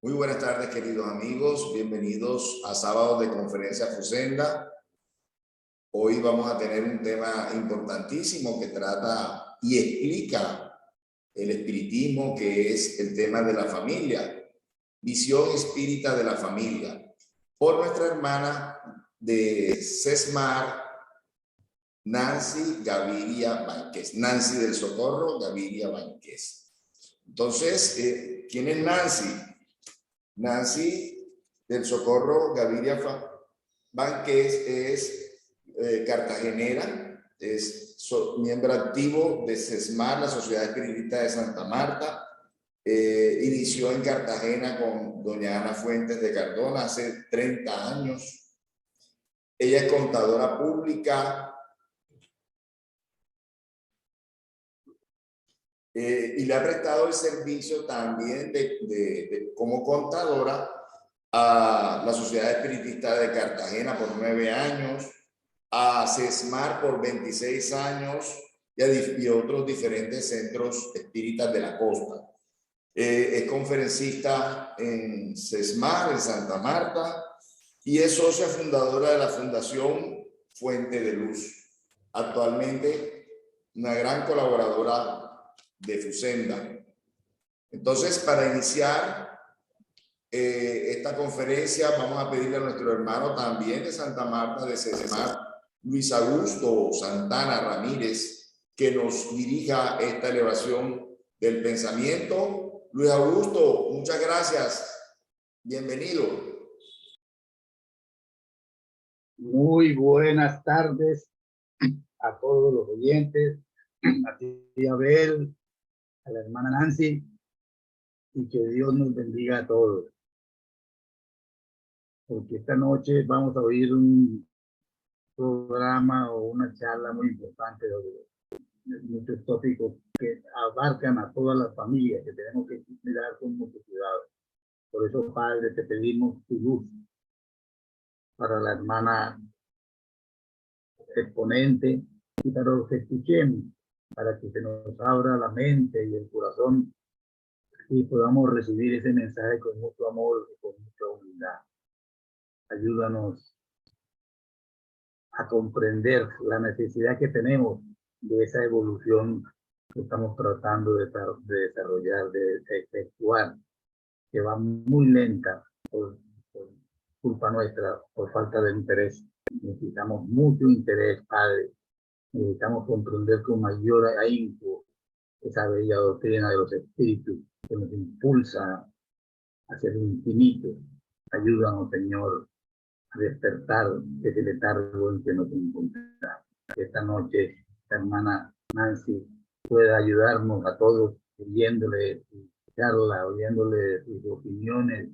Muy buenas tardes, queridos amigos. Bienvenidos a Sábado de Conferencia Fusenda. Hoy vamos a tener un tema importantísimo que trata y explica el espiritismo, que es el tema de la familia. Visión espírita de la familia. Por nuestra hermana de Sesmar, Nancy Gaviria Vánquez. Nancy del Socorro Gaviria Vánquez. Entonces, ¿quién es Nancy? Nancy del Socorro Gaviria Vánquez es cartagenera, es miembro activo de SESMAR, la Sociedad Espiritista de Santa Marta. Inició en Cartagena con doña Ana Fuentes de Cardona hace 30 años. Ella es contadora pública y le ha prestado el servicio también como contadora a la Sociedad Espiritista de Cartagena por 9 años, a SESMAR por 26 años y otros diferentes centros espíritas de la costa. Es conferencista en SESMAR, en Santa Marta, y es socia fundadora de la Fundación Fuente de Luz. Actualmente, una gran colaboradora de Fusenda. Entonces, para iniciar esta conferencia, vamos a pedirle a nuestro hermano también de Santa Marta, de SESMAR, Luis Augusto Santana Ramírez, que nos dirija esta elevación del pensamiento. Luis Augusto, muchas gracias. Bienvenido. Muy buenas tardes a todos los oyentes, a ti, Abel, a la hermana Nancy, y que Dios nos bendiga a todos. Porque esta noche vamos a oír un programa o una charla muy importante sobre muchos tópicos que abarcan a todas las familias, que tenemos que mirar con mucho cuidado. Por eso, Padre, te pedimos tu luz para la hermana exponente y para los que escuchemos, para que se nos abra la mente y el corazón y podamos recibir ese mensaje con mucho amor y con mucha humildad. Ayúdanos a comprender la necesidad que tenemos de esa evolución que estamos tratando de desarrollar, de efectuar, que va muy lenta por culpa nuestra, por falta de interés. Necesitamos mucho interés, Padre. Necesitamos comprender con mayor ahínco esa bella doctrina de los espíritus que nos impulsa hacia el infinito. Ayúdanos, Señor, a despertar ese letargo en que nos encontramos. Esta noche, la hermana Nancy pueda ayudarnos a todos, oyéndole su charla, oyéndole sus opiniones,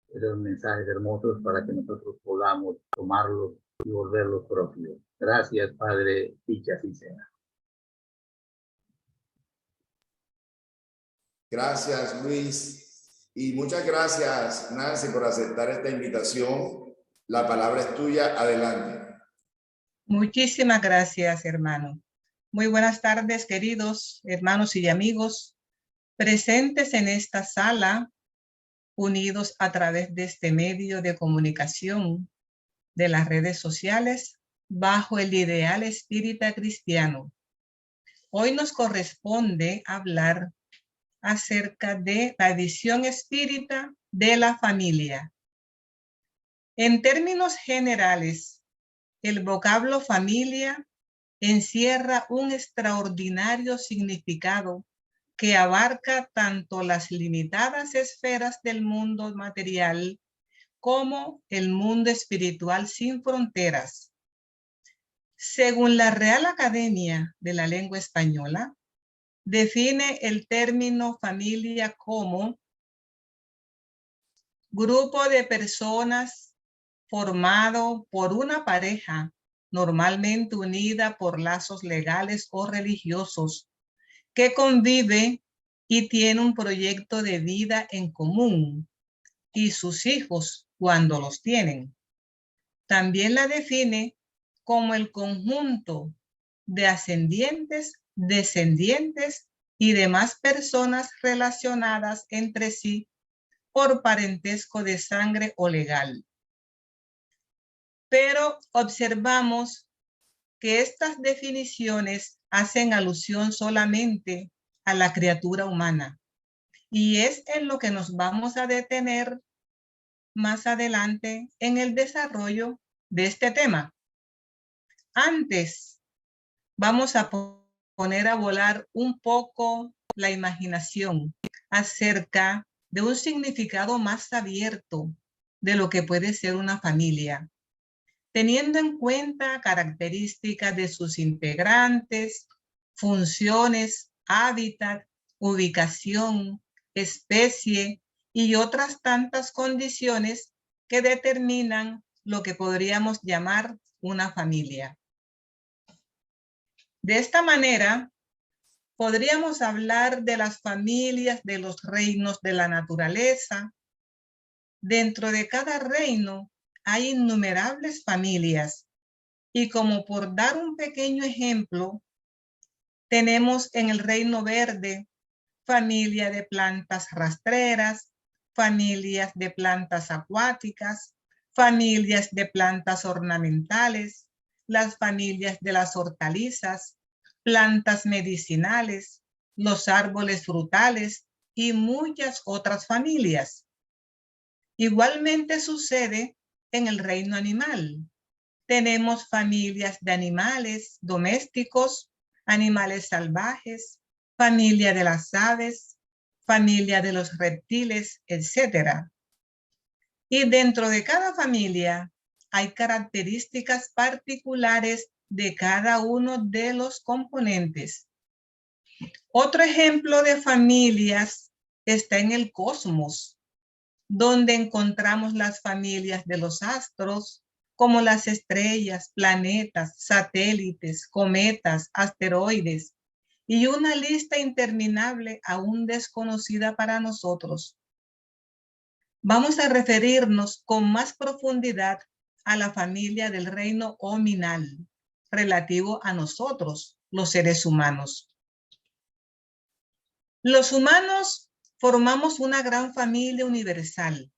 esos mensajes hermosos para que nosotros podamos tomarlos y volverlos propios. Gracias, Padre, y que así sea. Gracias, Luis. Y muchas gracias, Nancy, por aceptar esta invitación. La palabra es tuya. Adelante. Muchísimas gracias, hermano. Muy buenas tardes, queridos hermanos y amigos presentes en esta sala, unidos a través de este medio de comunicación de las redes sociales bajo el ideal espírita cristiano. Hoy nos corresponde hablar acerca de la visión espírita de la familia. En términos generales, el vocablo familia encierra un extraordinario significado que abarca tanto las limitadas esferas del mundo material como el mundo espiritual sin fronteras. Según la Real Academia de la Lengua Española, define el término familia como grupo de personas formado por una pareja, normalmente unida por lazos legales o religiosos, que convive y tiene un proyecto de vida en común, y sus hijos cuando los tienen. También la define como el conjunto de ascendientes, descendientes y demás personas relacionadas entre sí por parentesco de sangre o legal. Pero observamos que estas definiciones hacen alusión solamente a la criatura humana. Y es en lo que nos vamos a detener más adelante en el desarrollo de este tema. Antes, vamos a poner a volar un poco la imaginación acerca de un significado más abierto de lo que puede ser una familia, teniendo en cuenta características de sus integrantes, funciones, hábitat, ubicación, especie y otras tantas condiciones que determinan lo que podríamos llamar una familia. De esta manera, podríamos hablar de las familias de los reinos de la naturaleza. Dentro de cada reino hay innumerables familias y como por dar un pequeño ejemplo, tenemos en el reino verde familia de plantas rastreras, familias de plantas acuáticas, familias de plantas ornamentales, las familias de las hortalizas, plantas medicinales, los árboles frutales y muchas otras familias. Igualmente sucede en el reino animal. Tenemos familias de animales domésticos, animales salvajes, familia de las aves, familia de los reptiles, etc. Y dentro de cada familia hay características particulares de cada uno de los componentes. Otro ejemplo de familias está en el cosmos, donde encontramos las familias de los astros, como las estrellas, planetas, satélites, cometas, asteroides, y una lista interminable aún desconocida para nosotros. Vamos a referirnos con más profundidad a la familia del reino hominal, relativo a nosotros, los seres humanos. Los humanos formamos una gran familia universal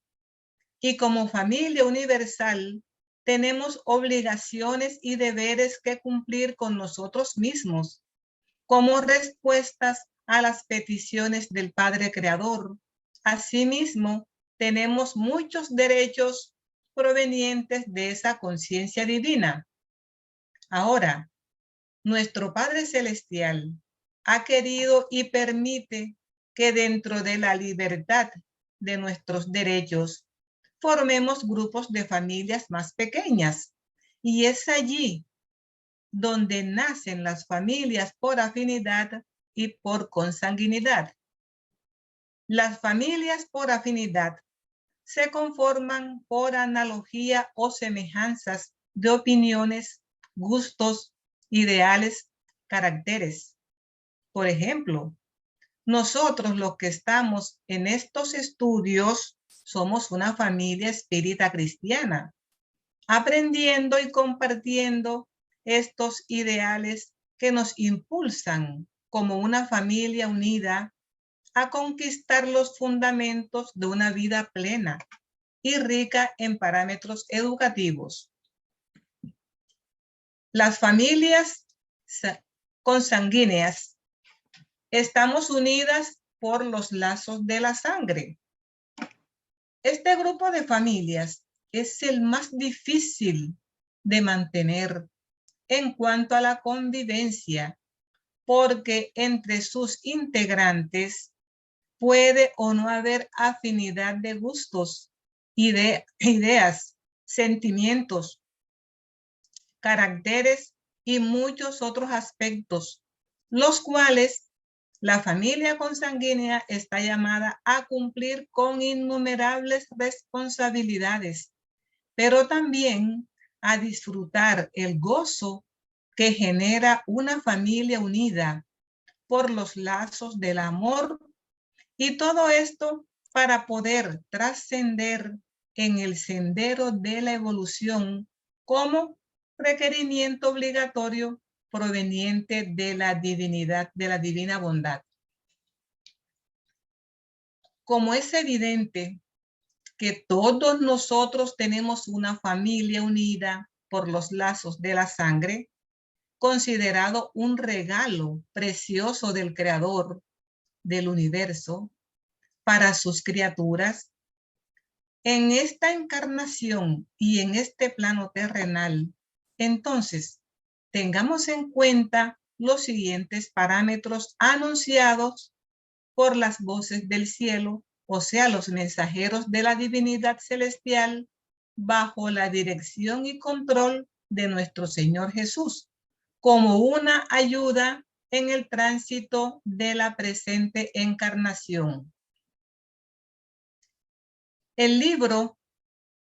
y como familia universal tenemos obligaciones y deberes que cumplir con nosotros mismos como respuestas a las peticiones del Padre Creador. Asimismo, tenemos muchos derechos provenientes de esa conciencia divina. Ahora, nuestro Padre Celestial ha querido y permite que dentro de la libertad de nuestros derechos formemos grupos de familias más pequeñas. Y es allí donde nacen las familias por afinidad y por consanguinidad. Las familias por afinidad se conforman por analogía o semejanzas de opiniones, gustos, ideales, caracteres. Por ejemplo, nosotros los que estamos en estos estudios somos una familia espírita cristiana, aprendiendo y compartiendo estos ideales que nos impulsan como una familia unida a conquistar los fundamentos de una vida plena y rica en parámetros educativos. Las familias consanguíneas estamos unidas por los lazos de la sangre. Este grupo de familias es el más difícil de mantener en cuanto a la convivencia, porque entre sus integrantes puede o no haber afinidad de gustos, ideas, sentimientos, caracteres y muchos otros aspectos, los cuales la familia consanguínea está llamada a cumplir con innumerables responsabilidades, pero también a disfrutar el gozo que genera una familia unida por los lazos del amor, y todo esto para poder trascender en el sendero de la evolución como requerimiento obligatorio proveniente de la divinidad, de la divina bondad. Como es evidente, que todos nosotros tenemos una familia unida por los lazos de la sangre, considerado un regalo precioso del Creador del universo para sus criaturas. En esta encarnación y en este plano terrenal, entonces, tengamos en cuenta los siguientes parámetros anunciados por las voces del cielo, o sea, los mensajeros de la divinidad celestial, bajo la dirección y control de nuestro Señor Jesús, como una ayuda en el tránsito de la presente encarnación. El libro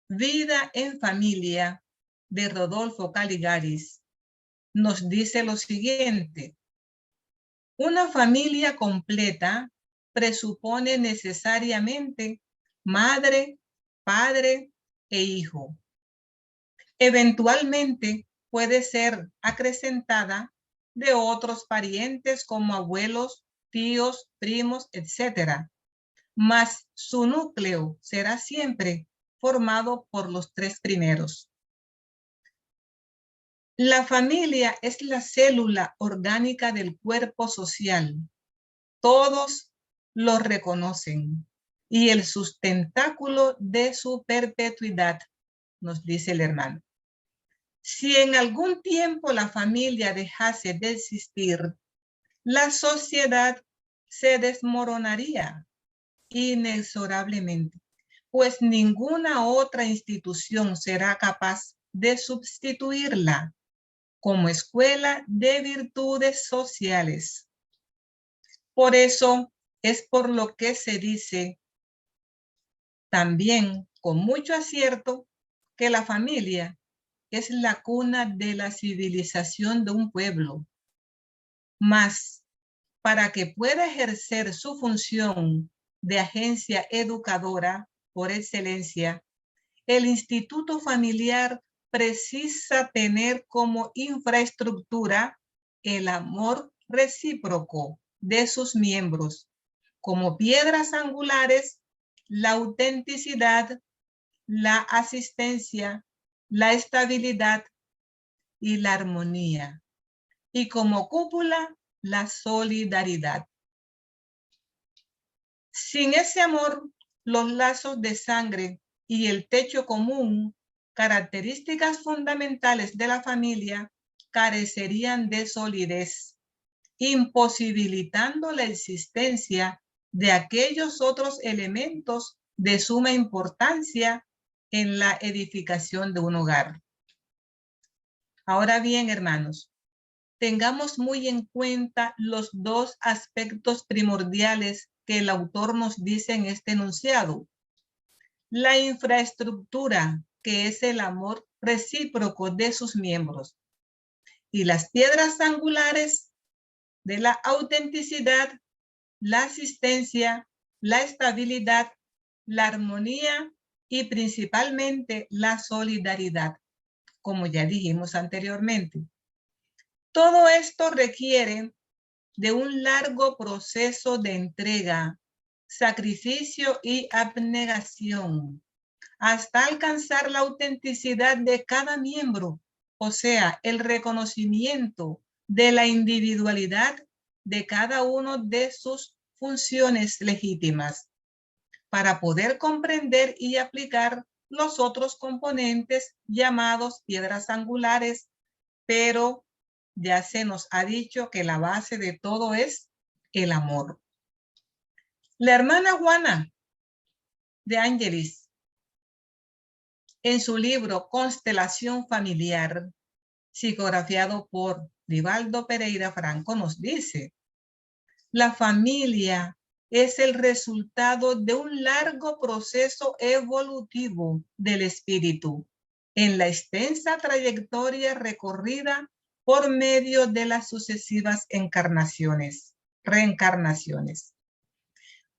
Vida en Familia de Rodolfo Caligaris nos dice lo siguiente: una familia completa presupone necesariamente madre, padre e hijo. Eventualmente puede ser acrecentada de otros parientes como abuelos, tíos, primos, etc. Mas su núcleo será siempre formado por los tres primeros. La familia es la célula orgánica del cuerpo social. Todos lo reconocen y el sustentáculo de su perpetuidad, nos dice el hermano. Si en algún tiempo la familia dejase de existir, la sociedad se desmoronaría inexorablemente, pues ninguna otra institución será capaz de sustituirla como escuela de virtudes sociales. Por eso es por lo que se dice también con mucho acierto que la familia es la cuna de la civilización de un pueblo. Mas, para que pueda ejercer su función de agencia educadora por excelencia, el instituto familiar precisa tener como infraestructura el amor recíproco de sus miembros, como piedras angulares, la autenticidad, la asistencia, la estabilidad y la armonía, y como cúpula, la solidaridad. Sin ese amor, los lazos de sangre y el techo común, características fundamentales de la familia, carecerían de solidez, imposibilitando la existencia de aquellos otros elementos de suma importancia en la edificación de un hogar. Ahora bien, hermanos, tengamos muy en cuenta los dos aspectos primordiales que el autor nos dice en este enunciado. La infraestructura, que es el amor recíproco de sus miembros, y las piedras angulares de la autenticidad, la asistencia, la estabilidad, la armonía y principalmente la solidaridad, como ya dijimos anteriormente. Todo esto requiere de un largo proceso de entrega, sacrificio y abnegación, hasta alcanzar la autenticidad de cada miembro, o sea, el reconocimiento de la individualidad de cada uno de sus funciones legítimas, para poder comprender y aplicar los otros componentes llamados piedras angulares, pero ya se nos ha dicho que la base de todo es el amor. La hermana Juana de Ángelis, en su libro Constelación Familiar, psicografiado por Rivaldo Pereira Franco, nos dice: la familia es el resultado de un largo proceso evolutivo del espíritu en la extensa trayectoria recorrida por medio de las sucesivas reencarnaciones.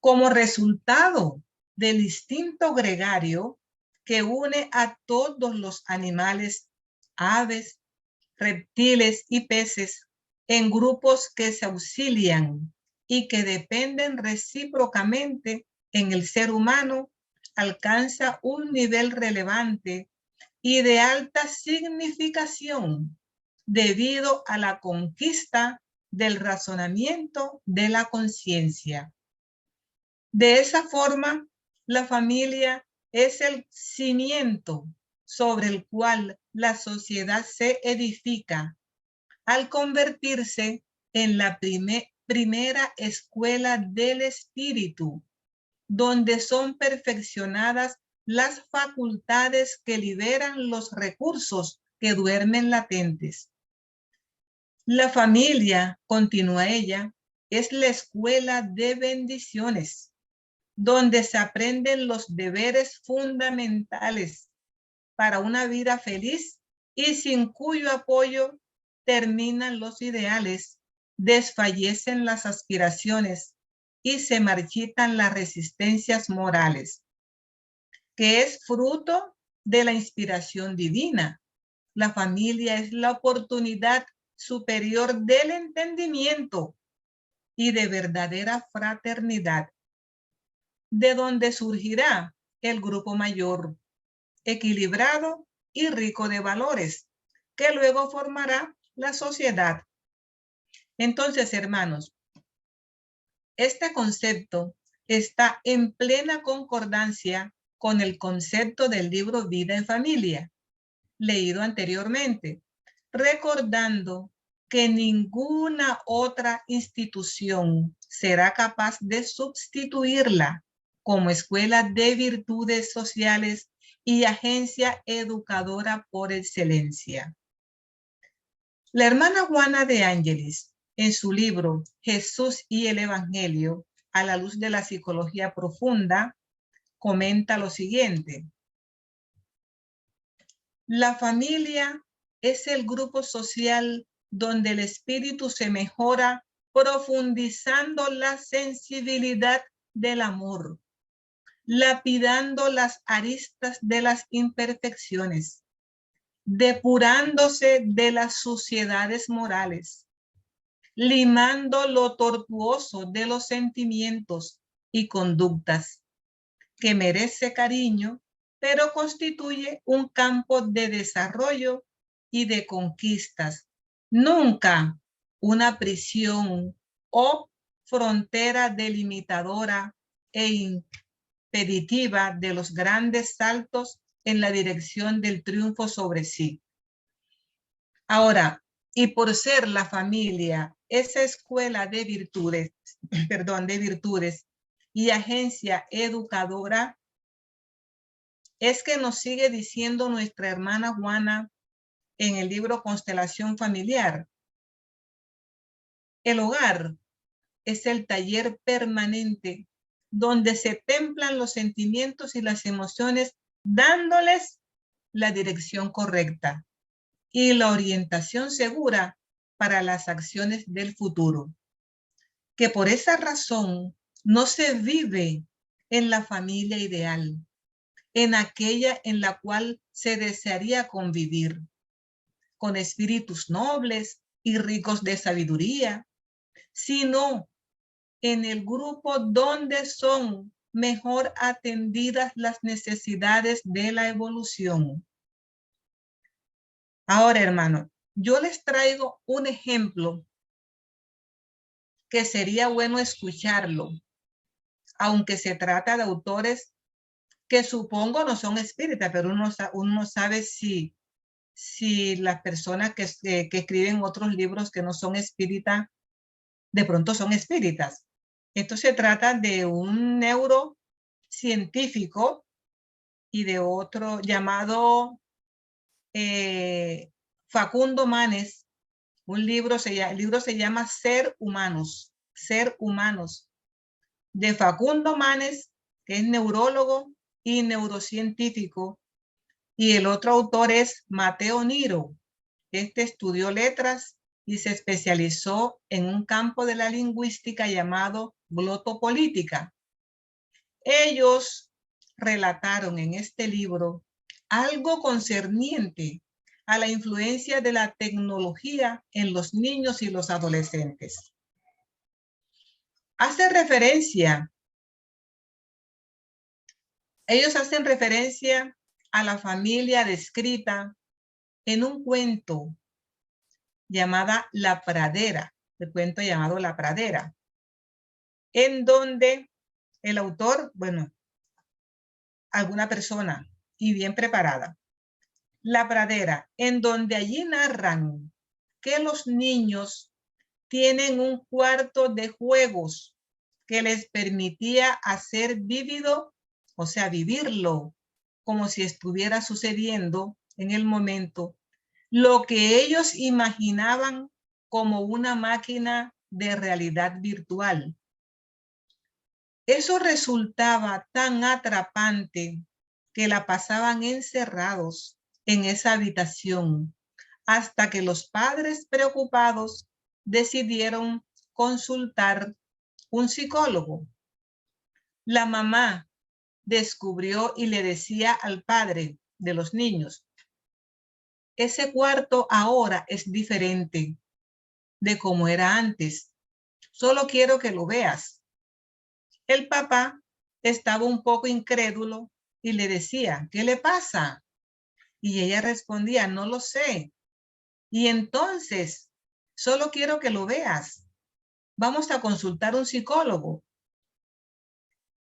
Como resultado del instinto gregario que une a todos los animales, aves, reptiles y peces en grupos que se auxilian y que dependen recíprocamente en el ser humano alcanza un nivel relevante y de alta significación debido a la conquista del razonamiento de la conciencia. De esa forma, la familia es el cimiento sobre el cual la sociedad se edifica al convertirse en la primera escuela del espíritu, donde son perfeccionadas las facultades que liberan los recursos que duermen latentes. La familia, continúa ella, es la escuela de bendiciones, donde se aprenden los deberes fundamentales para una vida feliz y sin cuyo apoyo terminan los ideales, desfallecen las aspiraciones y se marchitan las resistencias morales, que es fruto de la inspiración divina. La familia es la oportunidad superior del entendimiento y de verdadera fraternidad, de donde surgirá el grupo mayor, equilibrado y rico de valores, que luego formará la sociedad. Entonces, hermanos, este concepto está en plena concordancia con el concepto del libro Vida en Familia, leído anteriormente, recordando que ninguna otra institución será capaz de sustituirla como escuela de virtudes sociales y agencia educadora por excelencia. La hermana Juana de Ángelis, en su libro Jesús y el Evangelio, a la luz de la psicología profunda, comenta lo siguiente: la familia es el grupo social donde el espíritu se mejora profundizando la sensibilidad del amor, lapidando las aristas de las imperfecciones, depurándose de las suciedades morales, limando lo tortuoso de los sentimientos y conductas, que merece cariño, pero constituye un campo de desarrollo y de conquistas, nunca una prisión o frontera delimitadora e impeditiva de los grandes saltos en la dirección del triunfo sobre sí. Ahora, y por ser la familia esa escuela de virtudes, de virtudes y agencia educadora, es que nos sigue diciendo nuestra hermana Juana en el libro Constelación Familiar. El hogar es el taller permanente donde se templan los sentimientos y las emociones, dándoles la dirección correcta y la orientación segura para las acciones del futuro. Que por esa razón no se vive en la familia ideal, en aquella en la cual se desearía convivir, con espíritus nobles y ricos de sabiduría, sino en el grupo donde son mejor atendidas las necesidades de la evolución. Ahora, hermano, yo les traigo un ejemplo que sería bueno escucharlo, aunque se trata de autores que supongo no son espíritas, pero uno sabe si las personas que escriben otros libros que no son espíritas, de pronto son espíritas. Esto se trata de un neurocientífico y de otro llamado Facundo Manes. El libro se llama Ser Humanos, de Facundo Manes, que es neurólogo y neurocientífico, y el otro autor es Mateo Niro. Este estudió letras y se especializó en un campo de la lingüística llamado glotopolítica. Ellos relataron en este libro algo concerniente a la influencia de la tecnología en los niños y los adolescentes. Hace referencia Ellos hacen referencia a la familia descrita en un cuento llamada La Pradera, el cuento llamado La Pradera, en donde el autor, bueno, alguna persona y bien preparada, La Pradera, en donde allí narran que los niños tienen un cuarto de juegos que les permitía hacer vívido, o sea, vivirlo como si estuviera sucediendo en el momento, lo que ellos imaginaban como una máquina de realidad virtual. Eso resultaba tan atrapante que la pasaban encerrados en esa habitación hasta que los padres preocupados decidieron consultar un psicólogo. La mamá descubrió y le decía al padre de los niños: ese cuarto ahora es diferente de como era antes. Solo quiero que lo veas. El papá estaba un poco incrédulo y le decía: ¿qué le pasa? Y ella respondía: no lo sé. Y entonces, solo quiero que lo veas. Vamos a consultar un psicólogo.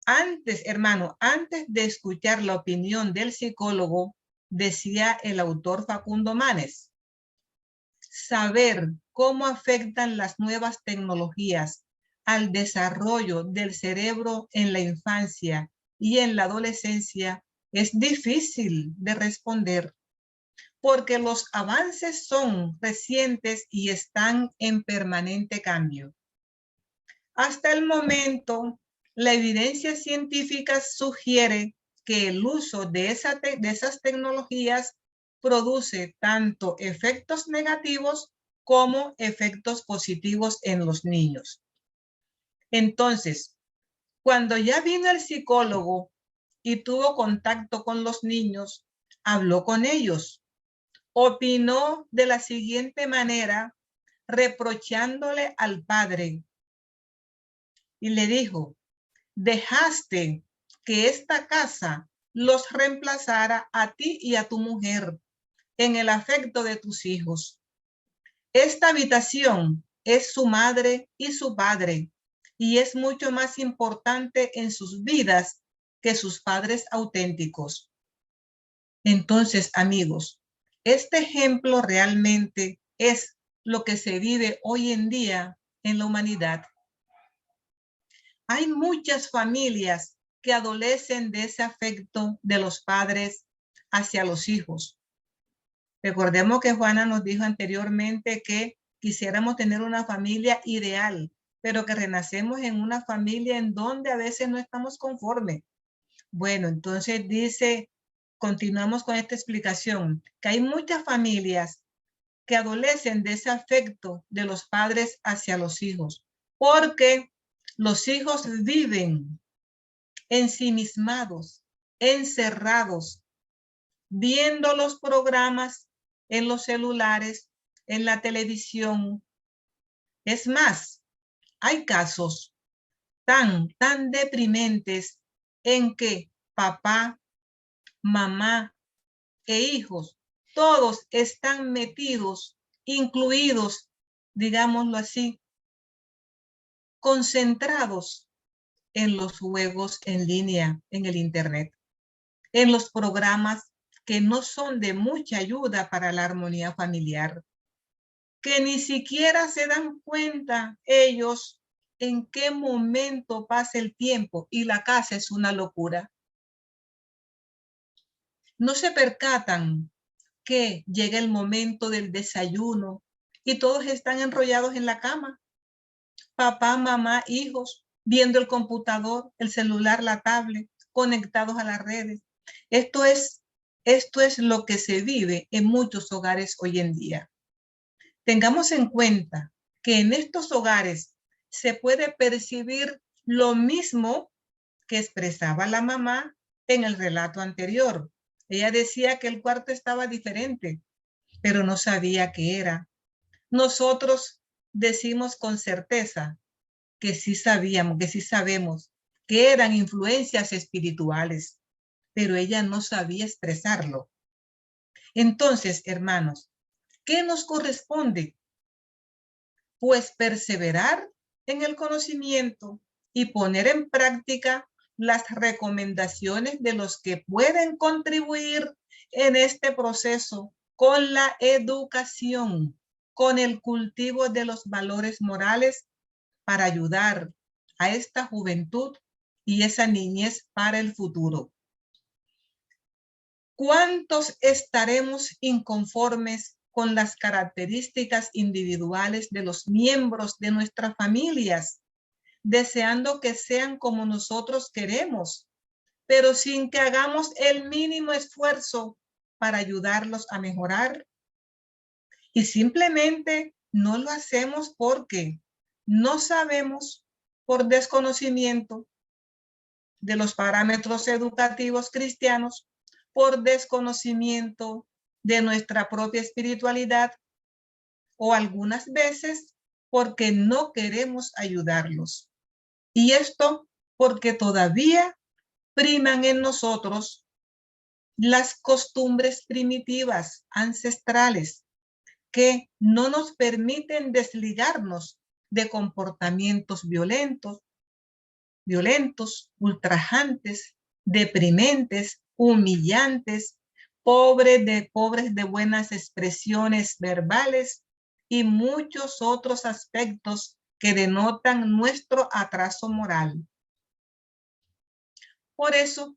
Antes, hermano, antes de escuchar la opinión del psicólogo, decía el autor Facundo Manes, saber cómo afectan las nuevas tecnologías al desarrollo del cerebro en la infancia y en la adolescencia es difícil de responder, porque los avances son recientes y están en permanente cambio. Hasta el momento, la evidencia científica sugiere que el uso de esas tecnologías produce tanto efectos negativos como efectos positivos en los niños. Entonces, cuando ya vino el psicólogo y tuvo contacto con los niños, habló con ellos, opinó de la siguiente manera, reprochándole al padre, y le dijo: dejaste que esta casa los reemplazara a ti y a tu mujer en el afecto de tus hijos. Esta habitación es su madre y su padre, y es mucho más importante en sus vidas que sus padres auténticos. Entonces, amigos, este ejemplo realmente es lo que se vive hoy en día en la humanidad. Hay muchas familias que adolecen de ese afecto de los padres hacia los hijos. Recordemos que Juana nos dijo anteriormente que quisiéramos tener una familia ideal, pero que renacemos en una familia en donde a veces no estamos conformes. Bueno, entonces dice, continuamos con esta explicación, que hay muchas familias que adolecen de ese afecto de los padres hacia los hijos, porque los hijos viven ensimismados, encerrados, viendo los programas en los celulares, en la televisión. Es más, hay casos tan deprimentes en que papá, mamá e hijos, todos están metidos, incluidos, digámoslo así, concentrados en los juegos en línea, en el internet, en los programas que no son de mucha ayuda para la armonía familiar, que ni siquiera se dan cuenta ellos en qué momento pasa el tiempo y la casa es una locura. No se percatan que llega el momento del desayuno y todos están enrollados en la cama. Papá, mamá, hijos, viendo el computador, el celular, la tablet, conectados a las redes. Esto es lo que se vive en muchos hogares hoy en día. Tengamos en cuenta que en estos hogares se puede percibir lo mismo que expresaba la mamá en el relato anterior. Ella decía que el cuarto estaba diferente, pero no sabía qué era. Nosotros decimos con certeza que sí sabíamos, que sí sabemos que eran influencias espirituales. pero ella no sabía expresarlo. Entonces, hermanos, ¿qué nos corresponde? Pues perseverar en el conocimiento y poner en práctica las recomendaciones de los que pueden contribuir en este proceso con la educación, con el cultivo de los valores morales para ayudar a esta juventud y esa niñez para el futuro. ¿Cuántos estaremos inconformes con las características individuales de los miembros de nuestras familias, deseando que sean como nosotros queremos, pero sin que hagamos el mínimo esfuerzo para ayudarlos a mejorar? Y simplemente no lo hacemos porque no sabemos, por desconocimiento de los parámetros educativos cristianos, por desconocimiento de nuestra propia espiritualidad, o algunas veces porque no queremos ayudarlos. Y esto porque todavía priman en nosotros las costumbres primitivas, ancestrales, que no nos permiten desligarnos de comportamientos violentos, ultrajantes, deprimentes, humillantes, pobres de buenas expresiones verbales y muchos otros aspectos que denotan nuestro atraso moral. Por eso,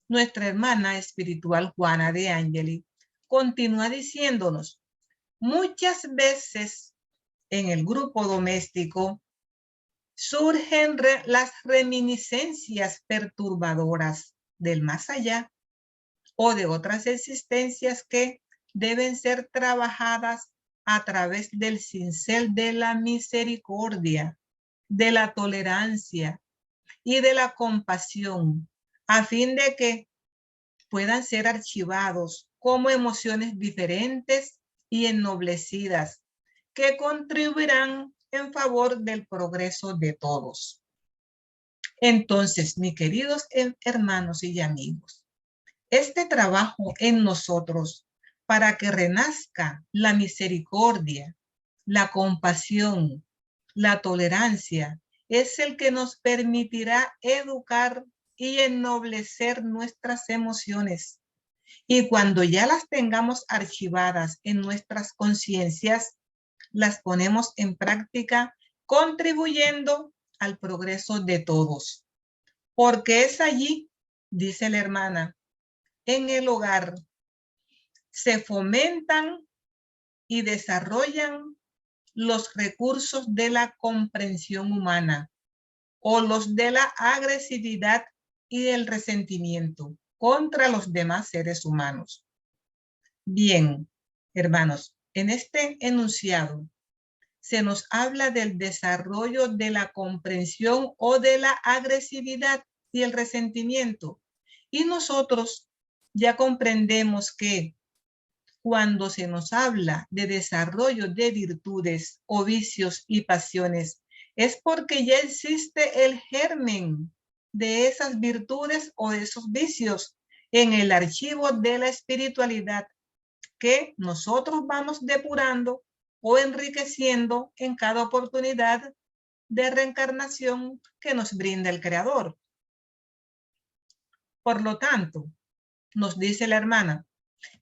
nuestra hermana espiritual Juana de Angeli continúa diciéndonos: muchas veces en el grupo doméstico surgen las reminiscencias perturbadoras del más allá o de otras existencias que deben ser trabajadas a través del cincel de la misericordia, de la tolerancia y de la compasión, a fin de que puedan ser archivados como emociones diferentes y ennoblecidas que contribuirán en favor del progreso de todos. Entonces, mis queridos hermanos y amigos, este trabajo en nosotros para que renazca la misericordia, la compasión, la tolerancia, es el que nos permitirá educar y ennoblecer nuestras emociones. Y cuando ya las tengamos archivadas en nuestras conciencias, las ponemos en práctica, contribuyendo al progreso de todos. Porque es allí, dice la hermana, en el hogar, se fomentan y desarrollan los recursos de la comprensión humana o los de la agresividad y el resentimiento contra los demás seres humanos. Bien, hermanos, en este enunciado se nos habla del desarrollo de la comprensión o de la agresividad y el resentimiento. Y nosotros ya comprendemos que cuando se nos habla de desarrollo de virtudes o vicios y pasiones, es porque ya existe el germen de esas virtudes o de esos vicios en el archivo de la espiritualidad que nosotros vamos depurando o enriqueciendo en cada oportunidad de reencarnación que nos brinda el Creador. Por lo tanto, nos dice la hermana,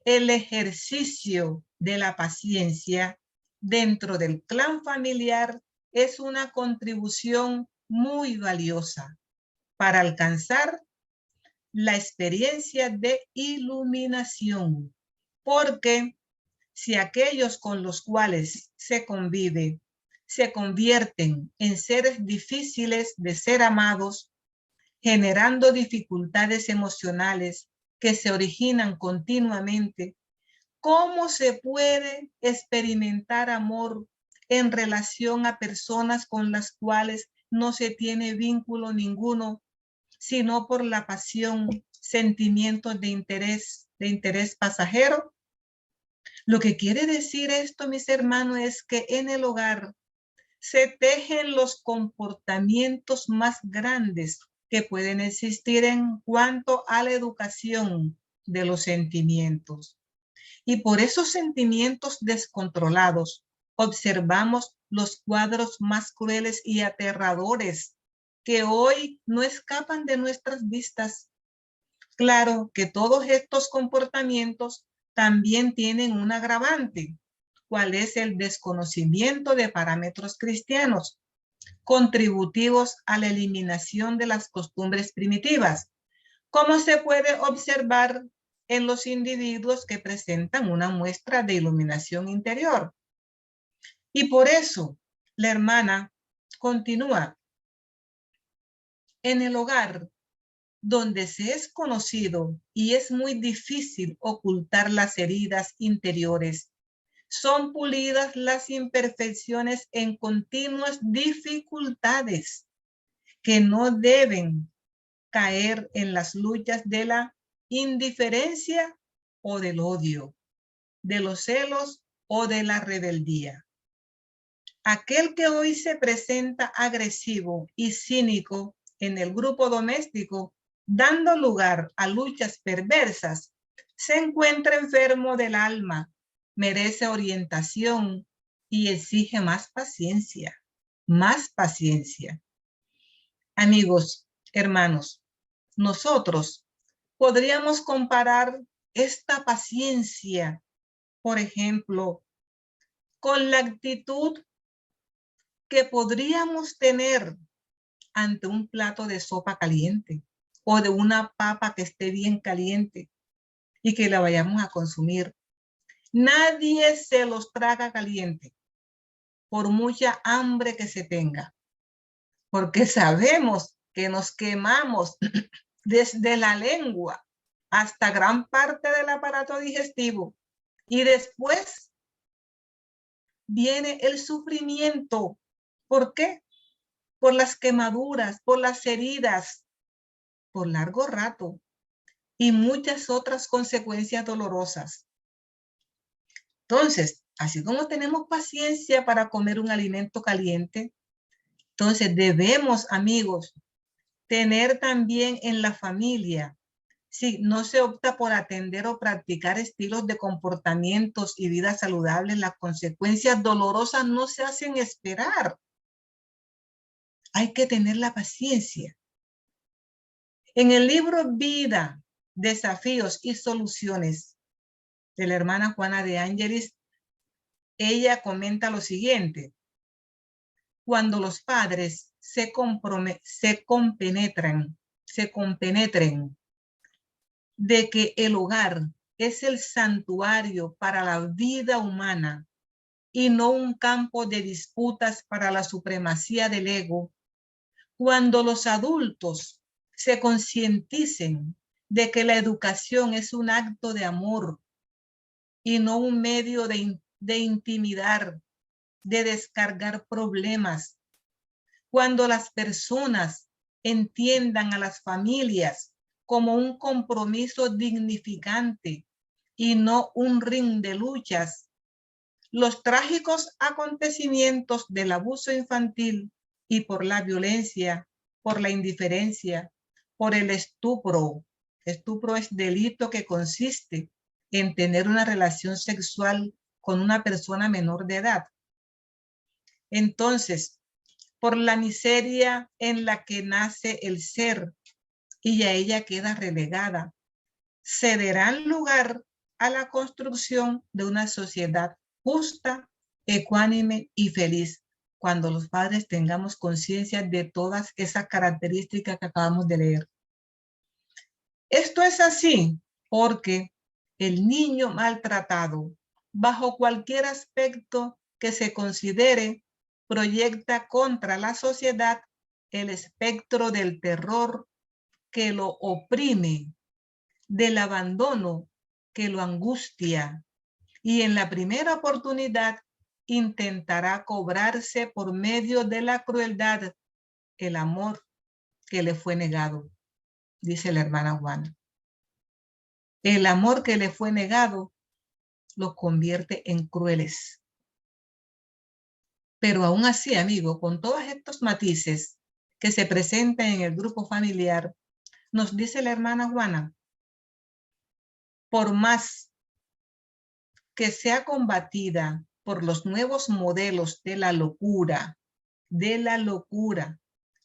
el ejercicio de la paciencia dentro del clan familiar es una contribución muy valiosa para alcanzar la experiencia de iluminación, porque si aquellos con los cuales se convive se convierten en seres difíciles de ser amados, generando dificultades emocionales que se originan continuamente, ¿cómo se puede experimentar amor en relación a personas con las cuales no se tiene vínculo ninguno, sino por la pasión, sentimientos de interés pasajero? Lo que quiere decir esto, mis hermanos, es que en el hogar se tejen los comportamientos más grandes que pueden existir en cuanto a la educación de los sentimientos. Y por esos sentimientos descontrolados, observamos los cuadros más crueles y aterradores que hoy no escapan de nuestras vistas. Claro que todos estos comportamientos también tienen un agravante, cuál es el desconocimiento de parámetros cristianos, contributivos a la eliminación de las costumbres primitivas, como se puede observar en los individuos que presentan una muestra de iluminación interior. Y por eso, la hermana continúa. En el hogar, donde se es conocido y es muy difícil ocultar las heridas interiores, son pulidas las imperfecciones en continuas dificultades que no deben caer en las luchas de la indiferencia o del odio, de los celos o de la rebeldía. Aquel que hoy se presenta agresivo y cínico en el grupo doméstico, dando lugar a luchas perversas, se encuentra enfermo del alma, merece orientación y exige más paciencia, más paciencia. Amigos, hermanos, nosotros podríamos comparar esta paciencia, por ejemplo, con la actitud que podríamos tener ante un plato de sopa caliente o de una papa que esté bien caliente y que la vayamos a consumir. Nadie se los traga caliente, por mucha hambre que se tenga, porque sabemos que nos quemamos desde la lengua hasta gran parte del aparato digestivo y después viene el sufrimiento. ¿Por qué? Por las quemaduras, por las heridas, por largo rato y muchas otras consecuencias dolorosas. Entonces, así como tenemos paciencia para comer un alimento caliente, entonces debemos, amigos, tener también en la familia, si no se opta por atender o practicar estilos de comportamientos y vida saludables, las consecuencias dolorosas no se hacen esperar. Hay que tener la paciencia. En el libro Vida, Desafíos y Soluciones de la hermana Juana de Ángelis, ella comenta lo siguiente: cuando los padres se compenetren de que el hogar es el santuario para la vida humana y no un campo de disputas para la supremacía del ego, cuando los adultos se concienticen de que la educación es un acto de amor y no un medio de intimidar, de descargar problemas, cuando las personas entiendan a las familias como un compromiso dignificante y no un ring de luchas, los trágicos acontecimientos del abuso infantil y por la violencia, por la indiferencia, por el estupro. Estupro es delito que consiste en tener una relación sexual con una persona menor de edad. Entonces, por la miseria en la que nace el ser y ya ella queda relegada, cederán lugar a la construcción de una sociedad justa, ecuánime y feliz, cuando los padres tengamos conciencia de todas esas características que acabamos de leer. Esto es así porque el niño maltratado, bajo cualquier aspecto que se considere, proyecta contra la sociedad el espectro del terror que lo oprime, del abandono que lo angustia, y en la primera oportunidad intentará cobrarse por medio de la crueldad el amor que le fue negado, dice la hermana Juana. El amor que le fue negado los convierte en crueles. Pero aún así, amigo, con todos estos matices que se presenta en el grupo familiar, nos dice la hermana Juana, por más que sea combatida por los nuevos modelos de la locura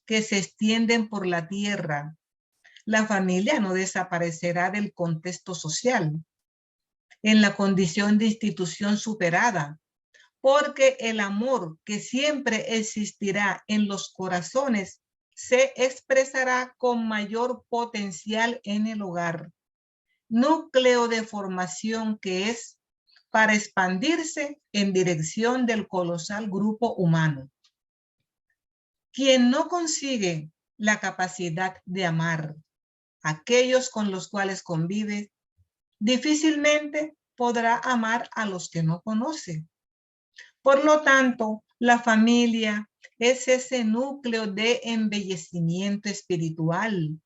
que se extienden por la tierra, la familia no desaparecerá del contexto social, en la condición de institución superada, porque el amor que siempre existirá en los corazones se expresará con mayor potencial en el hogar, núcleo de formación que es para expandirse en dirección del colosal grupo humano. Quien no consigue la capacidad de amar a aquellos con los cuales convive, difícilmente podrá amar a los que no conoce. Por lo tanto, la familia es ese núcleo de embellecimiento espiritual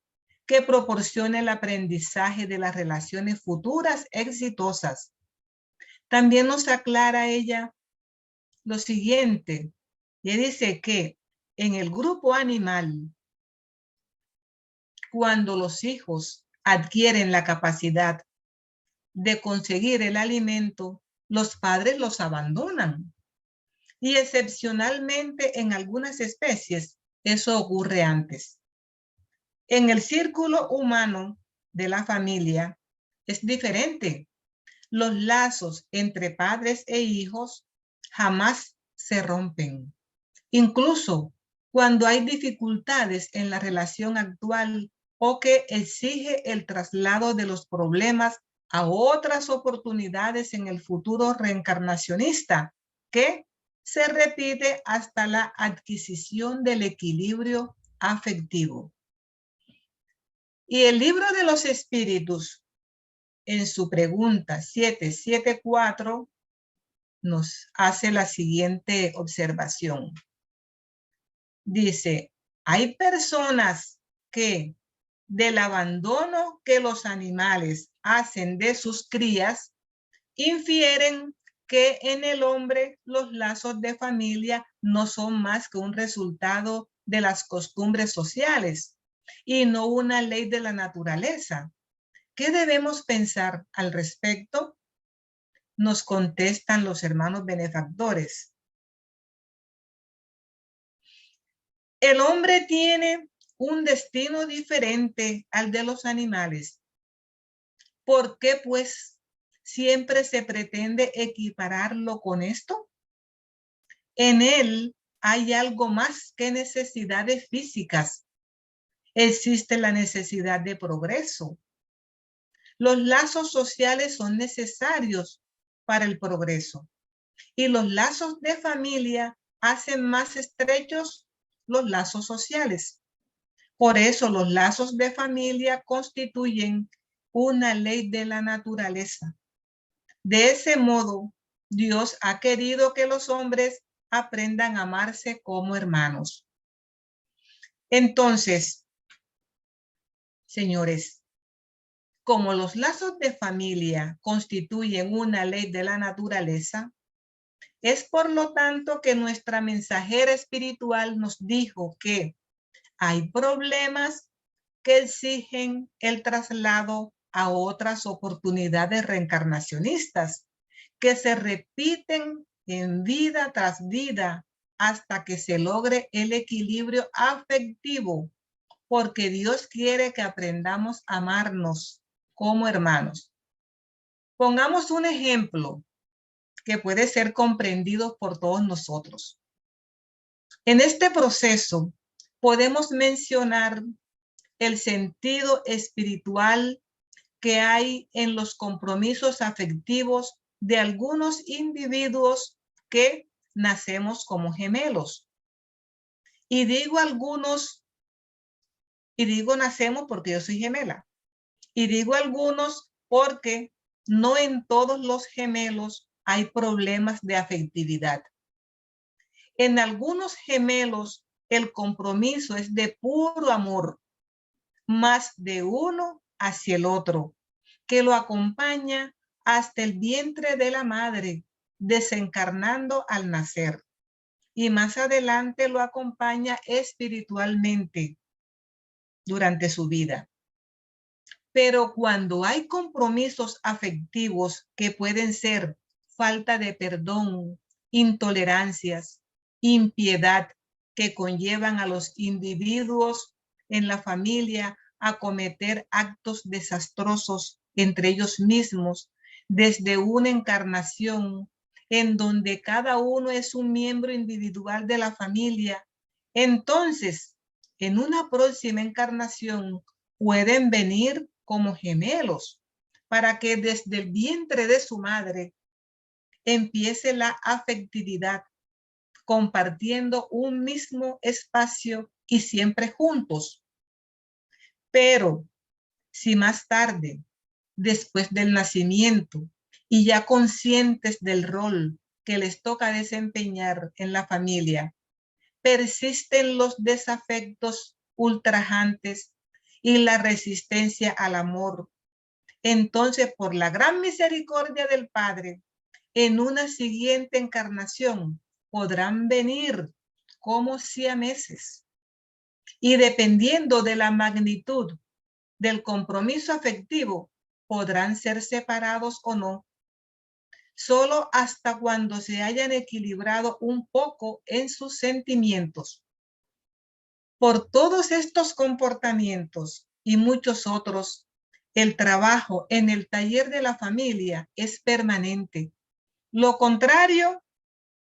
que proporciona el aprendizaje de las relaciones futuras exitosas. También nos aclara ella lo siguiente, y dice que en el grupo animal, cuando los hijos adquieren la capacidad de conseguir el alimento, los padres los abandonan. Y excepcionalmente en algunas especies, eso ocurre antes. En el círculo humano de la familia es diferente. Los lazos entre padres e hijos jamás se rompen. Incluso cuando hay dificultades en la relación actual o que exige el traslado de los problemas a otras oportunidades en el futuro reencarnacionista, que se repite hasta la adquisición del equilibrio afectivo. Y el libro de los espíritus, en su pregunta 774, nos hace la siguiente observación. Dice, hay personas que del abandono que los animales hacen de sus crías, infieren que en el hombre los lazos de familia no son más que un resultado de las costumbres sociales y no una ley de la naturaleza. ¿Qué debemos pensar al respecto? Nos contestan los hermanos benefactores. El hombre tiene un destino diferente al de los animales. ¿Por qué, pues, siempre se pretende equipararlo con esto? En él hay algo más que necesidades físicas. Existe la necesidad de progreso. Los lazos sociales son necesarios para el progreso y los lazos de familia hacen más estrechos los lazos sociales. Por eso los lazos de familia constituyen una ley de la naturaleza. De ese modo, Dios ha querido que los hombres aprendan a amarse como hermanos. Entonces, señores, como los lazos de familia constituyen una ley de la naturaleza, es por lo tanto que nuestra mensajera espiritual nos dijo que hay problemas que exigen el traslado a otras oportunidades reencarnacionistas que se repiten en vida tras vida hasta que se logre el equilibrio afectivo, porque Dios quiere que aprendamos a amarnos como hermanos. Pongamos un ejemplo que puede ser comprendido por todos nosotros. En este proceso podemos mencionar el sentido espiritual que hay en los compromisos afectivos de algunos individuos que nacemos como gemelos. Y digo algunos, y digo nacemos porque yo soy gemela. Y digo algunos porque no en todos los gemelos hay problemas de afectividad. En algunos gemelos el compromiso es de puro amor, más de uno hacia el otro, que lo acompaña hasta el vientre de la madre, desencarnando al nacer. y más adelante lo acompaña espiritualmente durante su vida. Pero cuando hay compromisos afectivos que pueden ser falta de perdón, intolerancias, impiedad, que conllevan a los individuos en la familia a cometer actos desastrosos entre ellos mismos, desde una encarnación en donde cada uno es un miembro individual de la familia, entonces, en una próxima encarnación pueden venir como gemelos para que desde el vientre de su madre empiece la afectividad, compartiendo un mismo espacio y siempre juntos. Pero si más tarde, después del nacimiento y ya conscientes del rol que les toca desempeñar en la familia, persisten los desafectos ultrajantes y la resistencia al amor, entonces por la gran misericordia del Padre, en una siguiente encarnación podrán venir como siameses. Y dependiendo de la magnitud del compromiso afectivo, podrán ser separados o no, solo hasta cuando se hayan equilibrado un poco en sus sentimientos. Por todos estos comportamientos y muchos otros, el trabajo en el taller de la familia es permanente. Lo contrario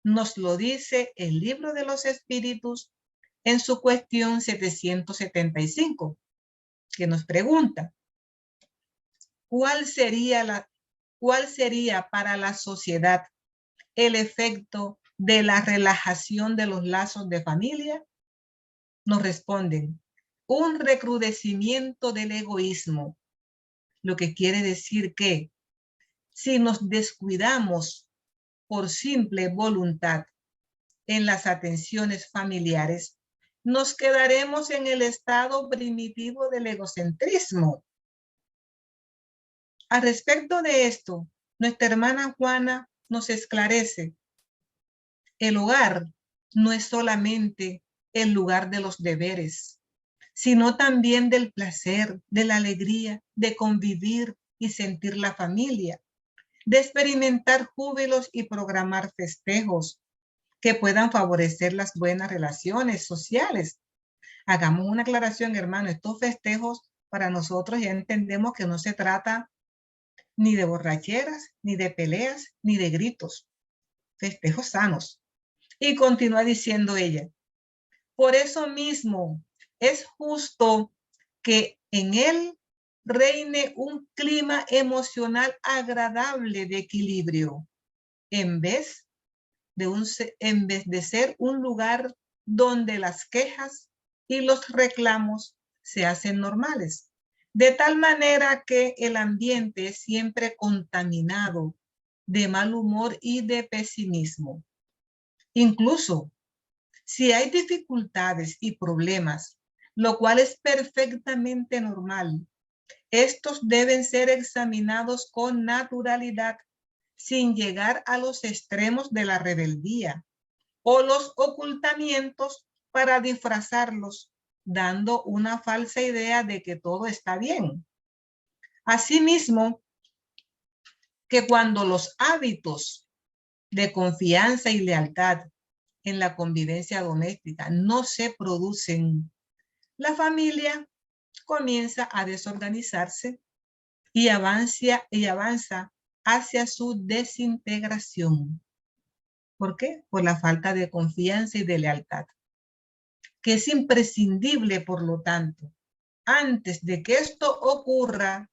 nos lo dice el Libro de los Espíritus en su cuestión 775, que nos pregunta, ¿cuál sería para la sociedad el efecto de la relajación de los lazos de familia? Nos responden, un recrudecimiento del egoísmo, lo que quiere decir que si nos descuidamos por simple voluntad en las atenciones familiares, nos quedaremos en el estado primitivo del egocentrismo. Al respecto de esto, nuestra hermana Juana nos esclarece, el hogar no es solamente el lugar de los deberes, sino también del placer, de la alegría, de convivir y sentir la familia, de experimentar júbilos y programar festejos que puedan favorecer las buenas relaciones sociales. Hagamos una aclaración, hermano, estos festejos para nosotros ya entendemos que no se trata ni de borracheras, ni de peleas, ni de gritos. Festejos sanos. Y continúa diciendo ella, por eso mismo es justo que en él reine un clima emocional agradable de equilibrio, en vez de ser un lugar donde las quejas y los reclamos se hacen normales, de tal manera que el ambiente es siempre contaminado de mal humor y de pesimismo. Incluso si hay dificultades y problemas, lo cual es perfectamente normal, estos deben ser examinados con naturalidad, sin llegar a los extremos de la rebeldía o los ocultamientos para disfrazarlos, dando una falsa idea de que todo está bien. Asimismo, que cuando los hábitos de confianza y lealtad en la convivencia doméstica no se producen, la familia comienza a desorganizarse y avanza hacia su desintegración. ¿Por qué? Por la falta de confianza y de lealtad, que es imprescindible, por lo tanto, antes de que esto ocurra,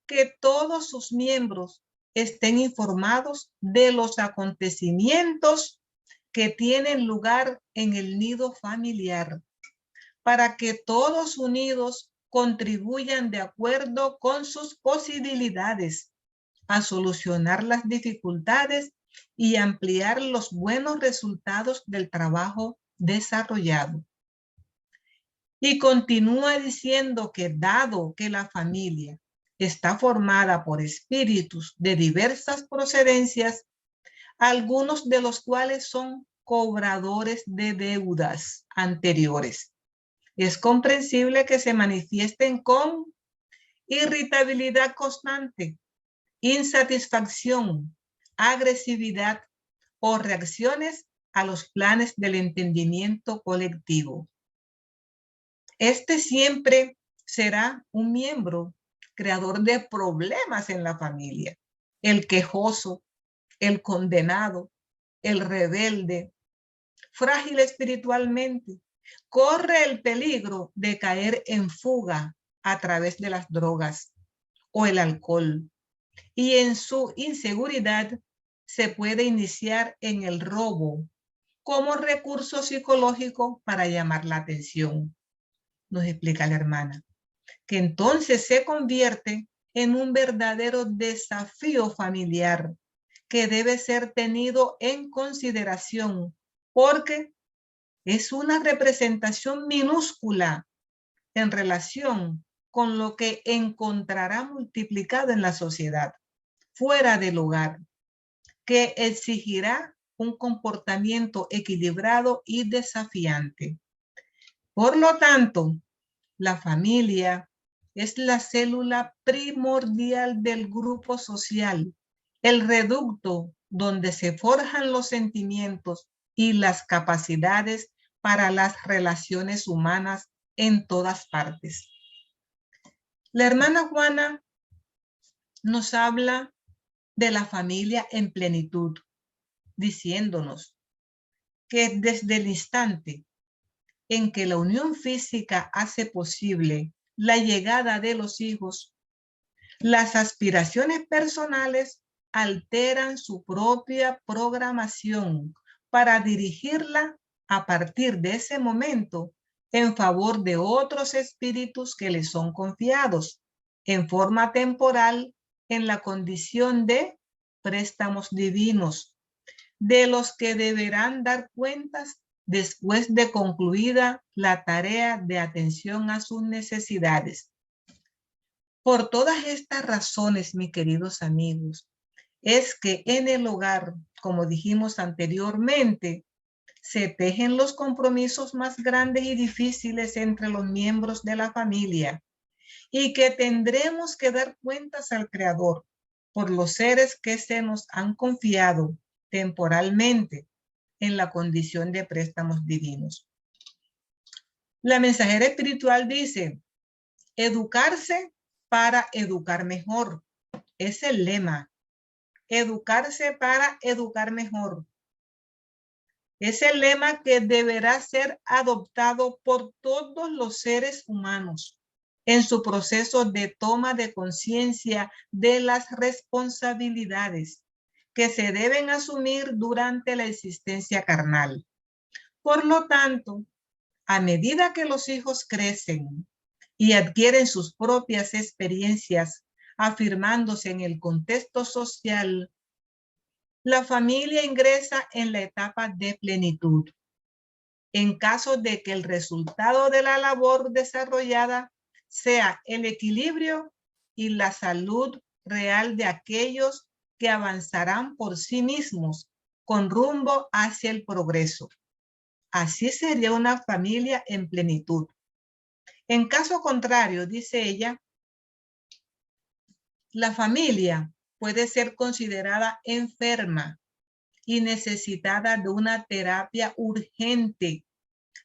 que todos sus miembros estén informados de los acontecimientos que tienen lugar en el nido familiar, para que todos unidos contribuyan de acuerdo con sus posibilidades a solucionar las dificultades y ampliar los buenos resultados del trabajo desarrollado. Y continúa diciendo que dado que la familia está formada por espíritus de diversas procedencias, algunos de los cuales son cobradores de deudas anteriores. Es comprensible que se manifiesten con irritabilidad constante, insatisfacción, agresividad o reacciones a los planes del entendimiento colectivo. Este siempre será un miembro creador de problemas en la familia, el quejoso, el condenado, el rebelde, frágil espiritualmente, corre el peligro de caer en fuga a través de las drogas o el alcohol, y en su inseguridad se puede iniciar en el robo como recurso psicológico para llamar la atención. Nos explica la hermana, que entonces se convierte en un verdadero desafío familiar que debe ser tenido en consideración porque es una representación minúscula en relación con lo que encontrará multiplicado en la sociedad, fuera del hogar, que exigirá un comportamiento equilibrado y desafiante. Por lo tanto, la familia es la célula primordial del grupo social, el reducto donde se forjan los sentimientos y las capacidades para las relaciones humanas en todas partes. La hermana Juana nos habla de la familia en plenitud, diciéndonos que desde el instante en que la unión física hace posible la llegada de los hijos, las aspiraciones personales alteran su propia programación para dirigirla a partir de ese momento en favor de otros espíritus que les son confiados en forma temporal en la condición de préstamos divinos, de los que deberán dar cuentas después de concluida la tarea de atención a sus necesidades. Por todas estas razones, mis queridos amigos, es que en el hogar, como dijimos anteriormente, se tejen los compromisos más grandes y difíciles entre los miembros de la familia y que tendremos que dar cuentas al Creador por los seres que se nos han confiado temporalmente en la condición de préstamos divinos. La mensajera espiritual dice, educarse para educar mejor. Es el lema. Educarse para educar mejor. Es el lema que deberá ser adoptado por todos los seres humanos en su proceso de toma de conciencia de las responsabilidades que se deben asumir durante la existencia carnal. Por lo tanto, a medida que los hijos crecen y adquieren sus propias experiencias, afirmándose en el contexto social, la familia ingresa en la etapa de plenitud. En caso de que el resultado de la labor desarrollada sea el equilibrio y la salud real de aquellos que avanzarán por sí mismos con rumbo hacia el progreso. Así sería una familia en plenitud. En caso contrario, dice ella, la familia puede ser considerada enferma y necesitada de una terapia urgente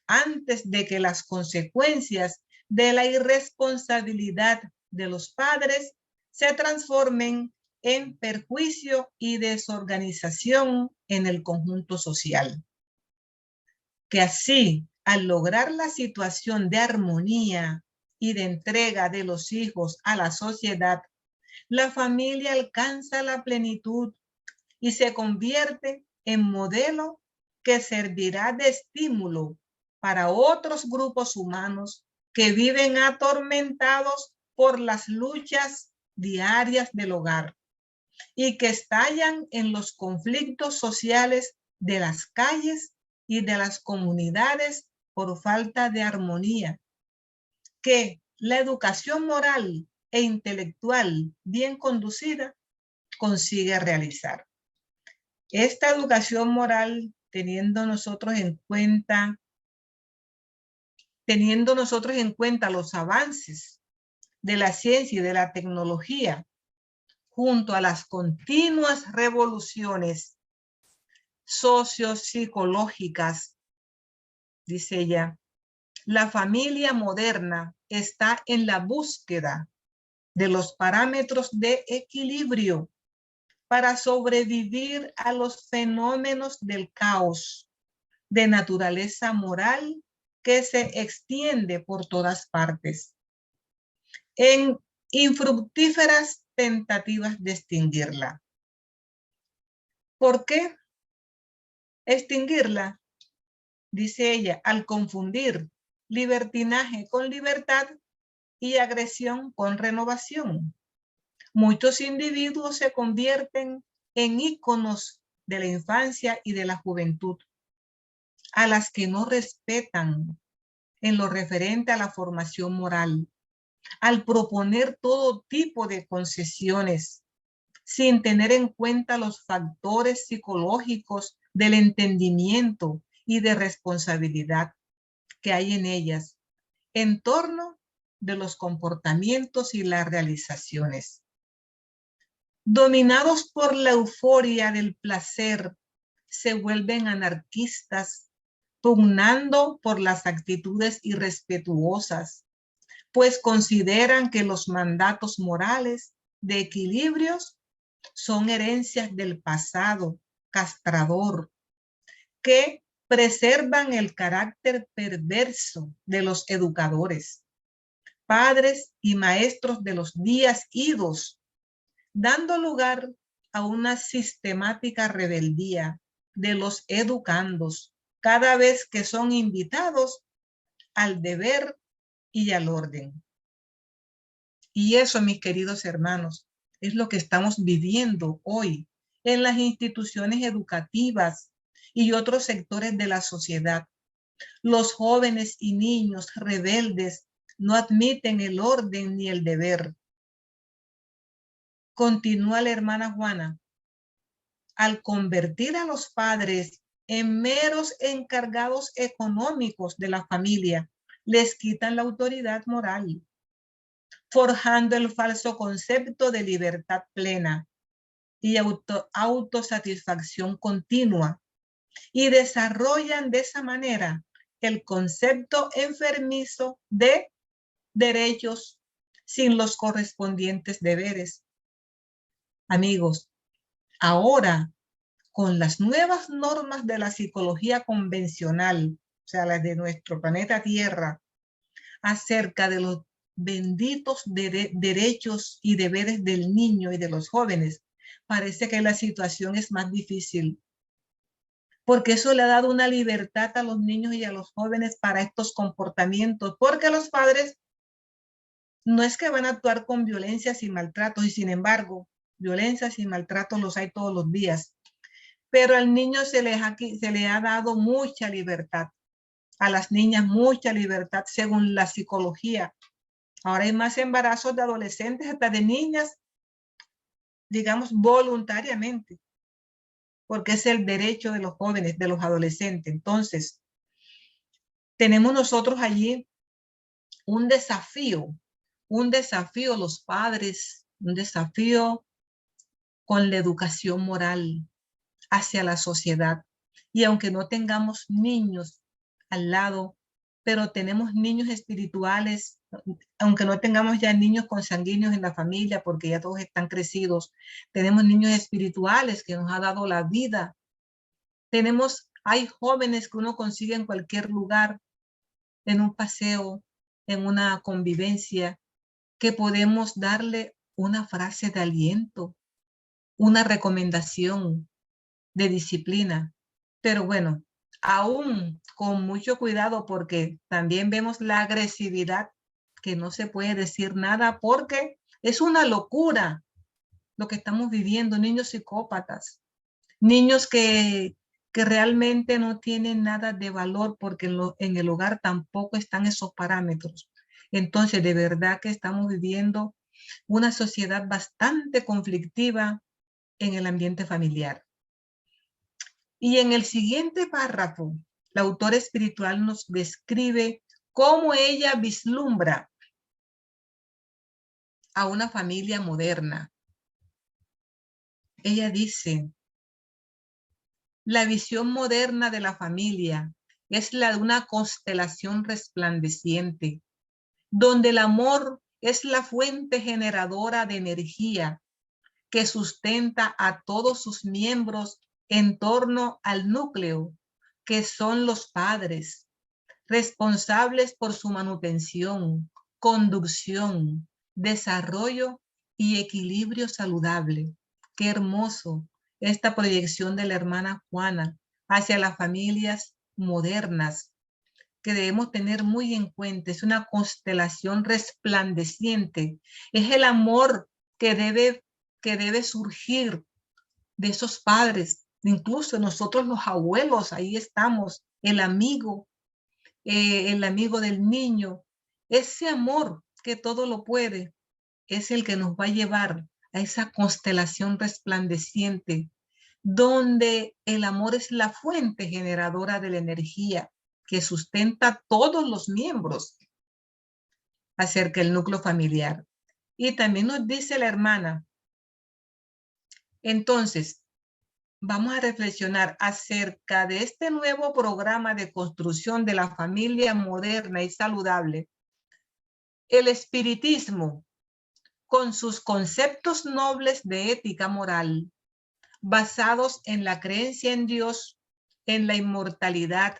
antes de que las consecuencias de la irresponsabilidad de los padres se transformen en perjuicio y desorganización en el conjunto social. Que así, al lograr la situación de armonía y de entrega de los hijos a la sociedad, la familia alcanza la plenitud y se convierte en modelo que servirá de estímulo para otros grupos humanos que viven atormentados por las luchas diarias del hogar y que estallan en los conflictos sociales de las calles y de las comunidades por falta de armonía, que la educación moral e intelectual bien conducida consigue realizar. Esta educación moral teniendo nosotros en cuenta los avances de la ciencia y de la tecnología, junto a las continuas revoluciones sociopsicológicas, dice ella, la familia moderna está en la búsqueda de los parámetros de equilibrio para sobrevivir a los fenómenos del caos de naturaleza moral que se extiende por todas partes, en infructíferas tentativas de extinguirla. ¿Por qué extinguirla? Dice ella, al confundir libertinaje con libertad y agresión con renovación. Muchos individuos se convierten en íconos de la infancia y de la juventud, a las que no respetan en lo referente a la formación moral, al proponer todo tipo de concesiones, sin tener en cuenta los factores psicológicos del entendimiento y de responsabilidad que hay en ellas, en torno de los comportamientos y las realizaciones. Dominados por la euforia del placer, se vuelven anarquistas, pugnando por las actitudes irrespetuosas, pues consideran que los mandatos morales de equilibrios son herencias del pasado castrador, que preservan el carácter perverso de los educadores, padres y maestros de los días idos, dando lugar a una sistemática rebeldía de los educandos cada vez que son invitados al deber y al orden. Y eso, mis queridos hermanos, es lo que estamos viviendo hoy en las instituciones educativas y otros sectores de la sociedad. Los jóvenes y niños rebeldes no admiten el orden ni el deber. Continúa la hermana Juana. Al convertir a los padres en meros encargados económicos de la familia, les quitan la autoridad moral, forjando el falso concepto de libertad plena y autosatisfacción continua, y desarrollan de esa manera el concepto enfermizo de derechos sin los correspondientes deberes. Amigos, ahora, con las nuevas normas de la psicología convencional, o sea, las de nuestro planeta Tierra, acerca de los benditos derechos y deberes del niño y de los jóvenes, parece que la situación es más difícil, porque eso le ha dado una libertad a los niños y a los jóvenes para estos comportamientos, porque los padres no es que van a actuar con violencias y maltratos, y sin embargo, violencias y maltratos los hay todos los días, pero al niño se le ha dado mucha libertad, a las niñas mucha libertad según la psicología. Ahora hay más embarazos de adolescentes, hasta de niñas, digamos, voluntariamente, porque es el derecho de los jóvenes, de los adolescentes. Entonces, tenemos nosotros allí un desafío los padres, un desafío con la educación moral hacia la sociedad. Y aunque no tengamos niños al lado, pero tenemos niños espirituales, aunque no tengamos ya niños consanguíneos en la familia, porque ya todos están crecidos, tenemos niños espirituales que nos ha dado la vida. Hay jóvenes que uno consigue en cualquier lugar, en un paseo, en una convivencia, que podemos darle una frase de aliento, una recomendación de disciplina. Pero bueno, aún con mucho cuidado, porque también vemos la agresividad, que no se puede decir nada porque es una locura lo que estamos viviendo, niños psicópatas, niños que realmente no tienen nada de valor porque en el hogar tampoco están esos parámetros. Entonces, de verdad que estamos viviendo una sociedad bastante conflictiva en el ambiente familiar. Y en el siguiente párrafo, la autora espiritual nos describe cómo ella vislumbra a una familia moderna. Ella dice, la visión moderna de la familia es la de una constelación resplandeciente, donde el amor es la fuente generadora de energía que sustenta a todos sus miembros en torno al núcleo, que son los padres, responsables por su manutención, conducción, desarrollo y equilibrio saludable. Qué hermoso esta proyección de la hermana Juana hacia las familias modernas, que debemos tener muy en cuenta. Es una constelación resplandeciente. Es el amor que debe surgir de esos padres. Incluso nosotros los abuelos, ahí estamos, el amigo del niño. Ese amor que todo lo puede es el que nos va a llevar a esa constelación resplandeciente, donde el amor es la fuente generadora de la energía que sustenta a todos los miembros acerca del núcleo familiar. Y también nos dice la hermana, entonces, vamos a reflexionar acerca de este nuevo programa de construcción de la familia moderna y saludable. El espiritismo, con sus conceptos nobles de ética moral, basados en la creencia en Dios, en la inmortalidad,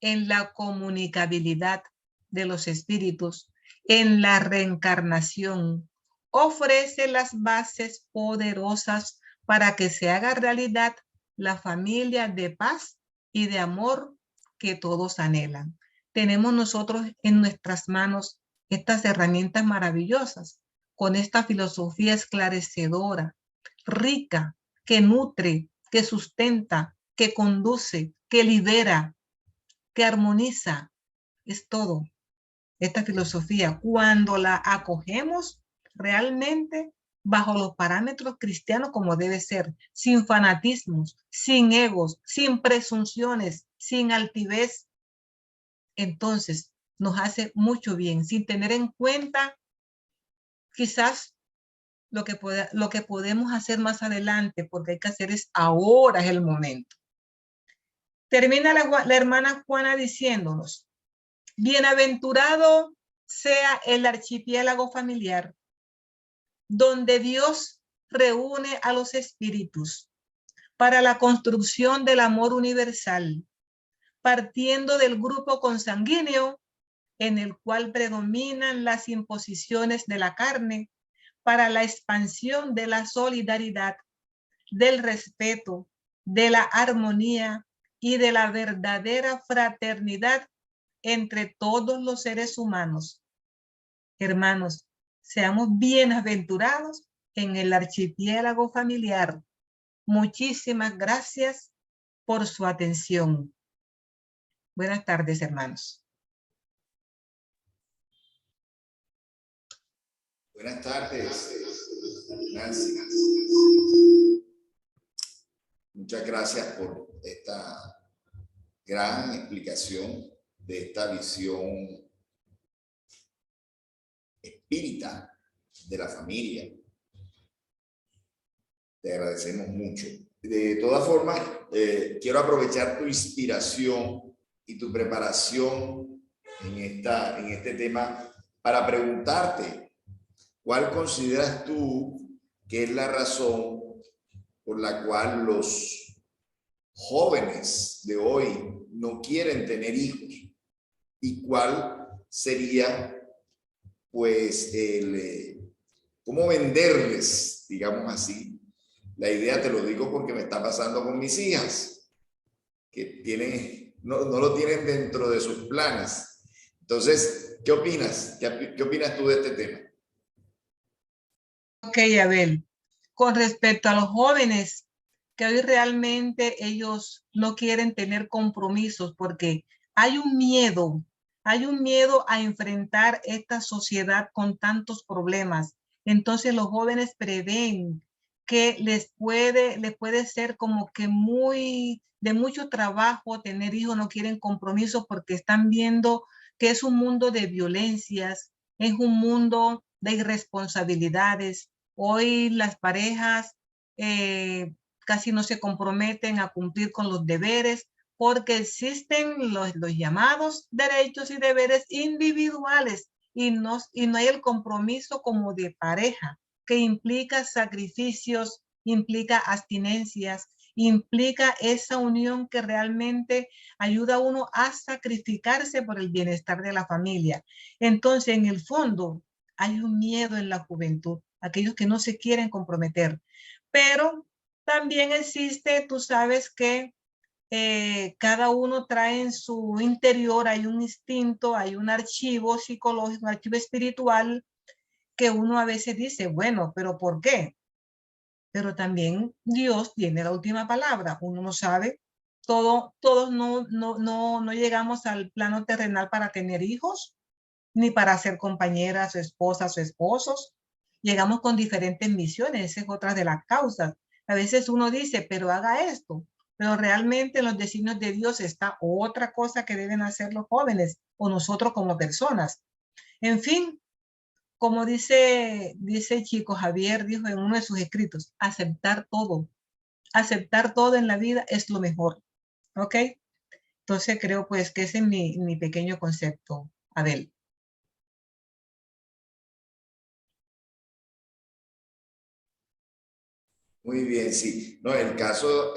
en la comunicabilidad de los espíritus, en la reencarnación, ofrece las bases poderosas para que se haga realidad la familia de paz y de amor que todos anhelan. Tenemos nosotros en nuestras manos estas herramientas maravillosas, con esta filosofía esclarecedora, rica, que nutre, que sustenta, que conduce, que libera, que armoniza. Es todo. Esta filosofía, cuando la acogemos realmente bajo los parámetros cristianos como debe ser, sin fanatismos, sin egos, sin presunciones, sin altivez, entonces nos hace mucho bien, sin tener en cuenta quizás lo que podemos hacer más adelante, porque hay que hacer es ahora, es el momento. Termina la hermana Juana diciéndonos, bienaventurado sea el archipiélago familiar, donde Dios reúne a los espíritus para la construcción del amor universal, partiendo del grupo consanguíneo en el cual predominan las imposiciones de la carne, para la expansión de la solidaridad, del respeto, de la armonía y de la verdadera fraternidad entre todos los seres humanos. Hermanos, seamos bienaventurados en el archipiélago familiar. Muchísimas gracias por su atención. Buenas tardes, hermanos. Buenas tardes, Nancy. Muchas gracias por esta gran explicación de esta visión espírita de la familia. Te agradecemos mucho. De todas formas, quiero aprovechar tu inspiración y tu preparación en este tema para preguntarte, ¿cuál consideras tú que es la razón por la cual los jóvenes de hoy no quieren tener hijos? ¿Y cuál sería, pues, cómo venderles, digamos así, la idea? Te lo digo porque me está pasando con mis hijas, que no lo tienen dentro de sus planes. Entonces, ¿qué opinas? ¿Qué opinas tú de este tema? Ok, Abel. Con respecto a los jóvenes, que hoy realmente ellos no quieren tener compromisos porque hay un miedo a enfrentar esta sociedad con tantos problemas. Entonces los jóvenes prevén que les puede ser como que de mucho trabajo tener hijos, no quieren compromiso porque están viendo que es un mundo de violencias, es un mundo de irresponsabilidades. Hoy las parejas casi no se comprometen a cumplir con los deberes porque existen los llamados derechos y deberes individuales y no hay el compromiso como de pareja, que implica sacrificios, implica abstinencias, implica esa unión que realmente ayuda a uno a sacrificarse por el bienestar de la familia. Entonces, en el fondo, hay un miedo en la juventud, aquellos que no se quieren comprometer. Pero también existe, tú sabes que cada uno trae en su interior, hay un instinto, hay un archivo psicológico, un archivo espiritual que uno a veces dice, bueno, pero ¿por qué? Pero también Dios tiene la última palabra. Uno no sabe, todos no llegamos al plano terrenal para tener hijos, ni para ser compañeras, o esposas o esposos. Llegamos con diferentes misiones, esa es otra de las causas. A veces uno dice, pero haga esto, pero realmente en los designios de Dios está otra cosa que deben hacer los jóvenes o nosotros como personas. En fin, como dice el chico Javier, dijo en uno de sus escritos, aceptar todo en la vida es lo mejor, ¿ok? Entonces creo pues que ese es mi pequeño concepto, Abel. Muy bien, sí. No, el caso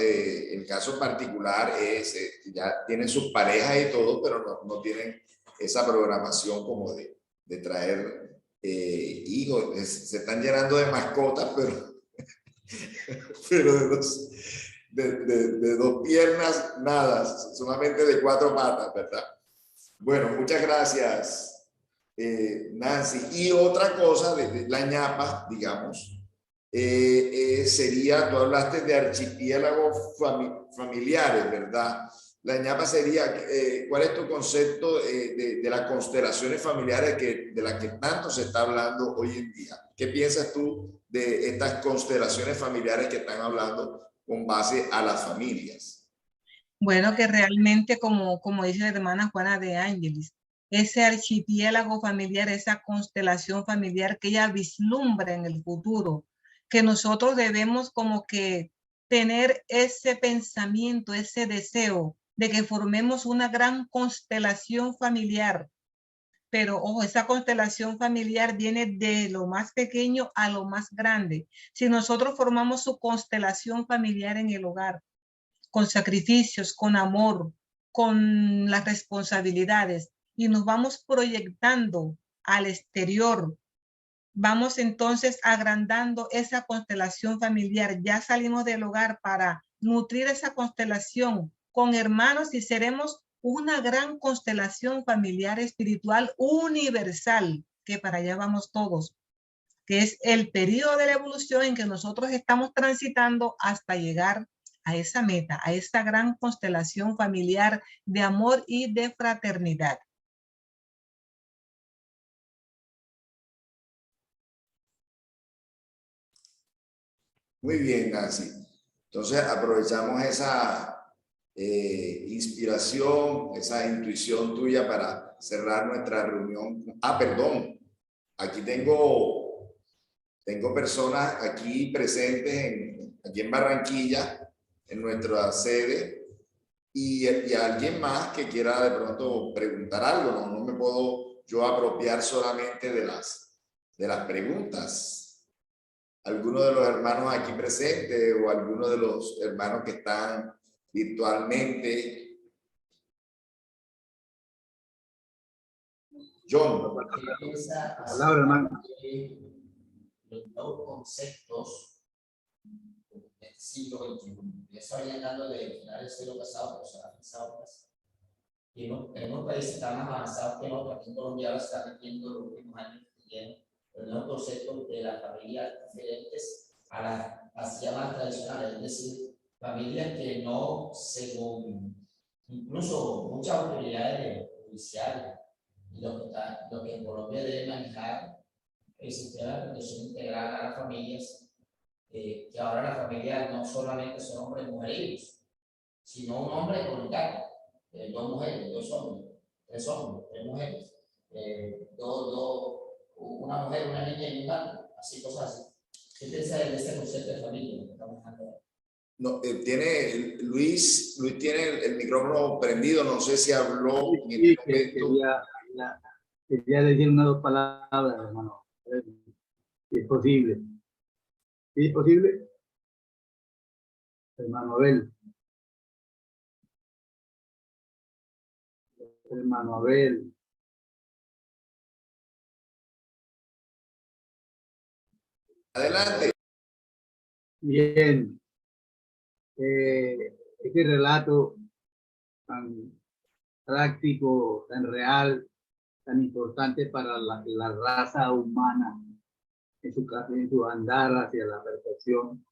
particular es, ya tienen sus parejas y todo, pero no tienen esa programación como de traer hijos. Se están llenando de mascotas, pero de dos piernas, nada, solamente de cuatro patas, ¿verdad? Bueno, muchas gracias, Nancy. Y otra cosa de la ñapa, digamos, sería, tú hablaste de archipiélagos familiares, ¿verdad? La ñapa sería, ¿cuál es tu concepto de las constelaciones familiares de las que tanto se está hablando hoy en día? ¿Qué piensas tú de estas constelaciones familiares que están hablando con base a las familias? Bueno, que realmente, como dice la hermana Juana de Ángeles, ese archipiélago familiar, esa constelación familiar que ella vislumbra en el futuro, que nosotros debemos como que tener ese pensamiento, ese deseo de que formemos una gran constelación familiar. Pero, ojo, esa constelación familiar viene de lo más pequeño a lo más grande. Si nosotros formamos su constelación familiar en el hogar, con sacrificios, con amor, con las responsabilidades y nos vamos proyectando al exterior. Vamos entonces agrandando esa constelación familiar. Ya salimos del hogar para nutrir esa constelación con hermanos y seremos una gran constelación familiar espiritual universal, que para allá vamos todos, que es el periodo de la evolución en que nosotros estamos transitando hasta llegar a esa meta, a esa gran constelación familiar de amor y de fraternidad. Muy bien, Nancy. Entonces aprovechamos esa inspiración, esa intuición tuya para cerrar nuestra reunión. Ah, perdón. Aquí tengo personas aquí presentes aquí en Barranquilla, en nuestra sede, y alguien más que quiera de pronto preguntar algo. No me puedo yo apropiar solamente de las preguntas. Alguno de los hermanos aquí presentes o alguno de los hermanos que están virtualmente. John. Palabra, hermano. Los nuevos conceptos del siglo XXI. Eso había hablando de finales del siglo pasado, pero se ha pensado más. Y en unos países están más avanzados que en otros. Aquí en Colombia ahora se está metiendo en los últimos años los nuevos conceptos de las familias diferentes a las así llamadas tradicionales, es decir, familias que no, según incluso muchas autoridades judiciales y lo que en Colombia debe manejar el sistema de protección integral a las familias, que ahora la familia no solamente son hombres y mujeres, sino un hombre con un gato, dos mujeres, dos hombres, tres mujeres, una mujer, una niña y un gato, así cosas así. ¿Qué piensa de este concepto de familia que estamos hablando? No, tiene Luis tiene el micrófono prendido, no sé si habló en Sí, este momento. quería decir unas dos palabras, hermano. Si es posible. ¿Sí es posible? Hermano Abel. Hermano Abel. Adelante. Bien. Este relato tan práctico, tan real, tan importante para la raza humana en su andar hacia la perfección,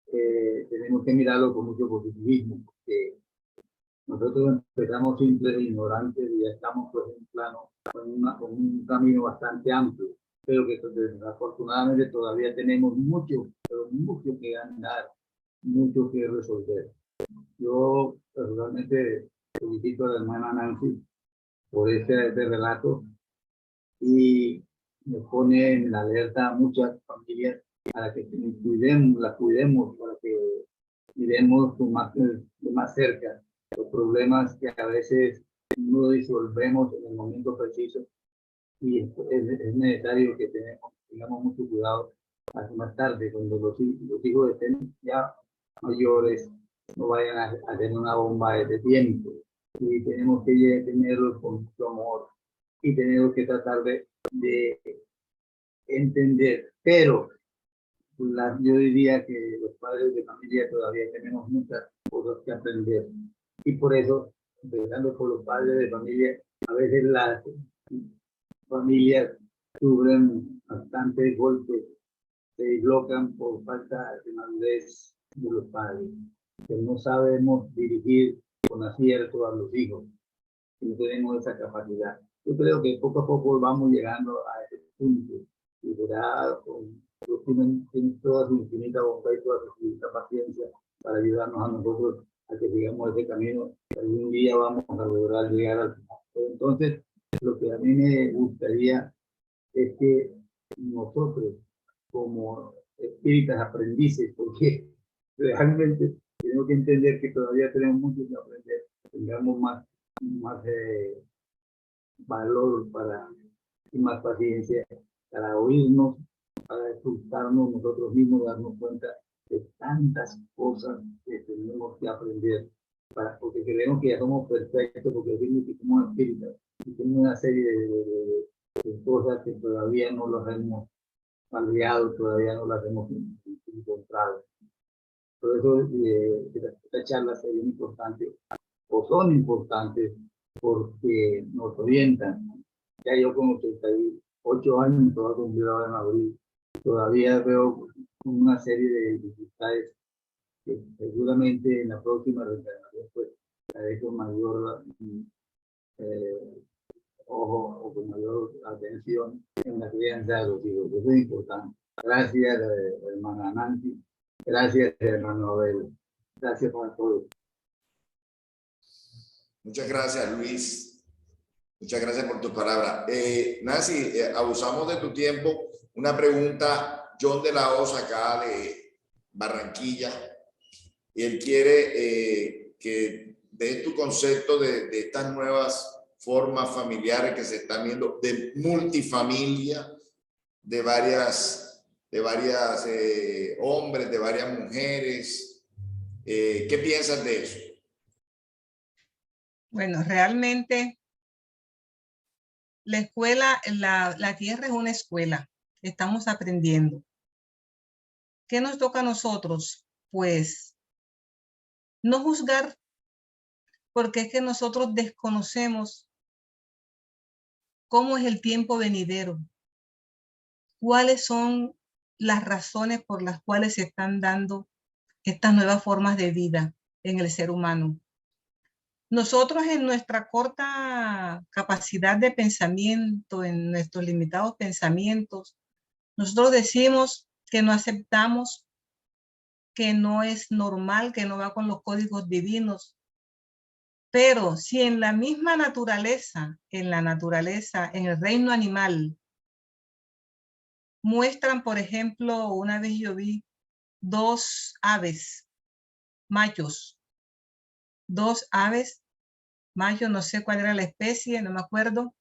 tenemos que mirarlo con mucho positivismo, porque nosotros empezamos simples e ignorantes y ya estamos pues, en un plano, con un camino bastante amplio, pero que desafortunadamente todavía tenemos mucho, pero mucho que andar, mucho que resolver. Yo personalmente felicito a la hermana Nancy por este relato y me pone en la alerta a muchas familias para que las cuidemos, para que miremos de más cerca los problemas que a veces no disolvemos en el momento preciso y es necesario que tengamos mucho cuidado hasta más tarde, cuando los hijos estén ya mayores, no vayan a tener una bomba de tiempo. Y tenemos que tenerlos con mucho amor y tenemos que tratar de entender. Pero yo diría que los padres de familia todavía tenemos muchas cosas que aprender. Y por eso, empezando por los padres de familia, a veces las familias sufren bastantes golpes, se dislocan por falta de madurez de los padres, que no sabemos dirigir con acierto a los hijos, que no tenemos esa capacidad. Yo creo que poco a poco vamos llegando a ese punto, y verá, tienen toda su infinita bondad y toda su infinita paciencia para ayudarnos a nosotros a que sigamos ese camino, que algún día vamos a lograr llegar al final. Pero entonces, lo que a mí me gustaría es que nosotros, como espíritas aprendices, porque realmente tenemos que entender que todavía tenemos mucho que aprender, tengamos más valor y más paciencia para oírnos, para escucharnos nosotros mismos, darnos cuenta de tantas cosas que tenemos que aprender, porque creemos que ya somos perfectos, porque decimos que somos espíritas, y tenemos una serie de cosas que todavía no las hemos palreado, todavía no las hemos encontrado. Por eso esta charla sería importante, o son importantes, porque nos orientan. Ya yo con 88 años, toda cumplida en abril, todavía veo una serie de dificultades que seguramente en la próxima reencarnación pues haré con mayor ojo o con mayor atención en la crianza de los hijos. Eso es importante. Gracias, hermana Nancy. Gracias, hermano Abel. Gracias por todo. Muchas gracias, Luis. Muchas gracias por tu palabra. Nancy, abusamos de tu tiempo. Una pregunta, John de la Osa, acá de Barranquilla, y él quiere que des tu concepto de estas nuevas formas familiares que se están viendo, de multifamilia, de varias hombres, de varias mujeres. ¿Qué piensas de eso? Bueno, realmente la escuela, la tierra es una escuela. Estamos aprendiendo. ¿Qué nos toca a nosotros? Pues no juzgar, porque es que nosotros desconocemos cómo es el tiempo venidero, cuáles son las razones por las cuales se están dando estas nuevas formas de vida en el ser humano. Nosotros en nuestra corta capacidad de pensamiento, en nuestros limitados pensamientos, nosotros decimos que no aceptamos que no es normal, que no va con los códigos divinos. Pero si en la misma naturaleza, en el reino animal, muestran, por ejemplo, una vez yo vi 2 aves machos, 2 aves machos, no sé cuál era la especie, no me acuerdo,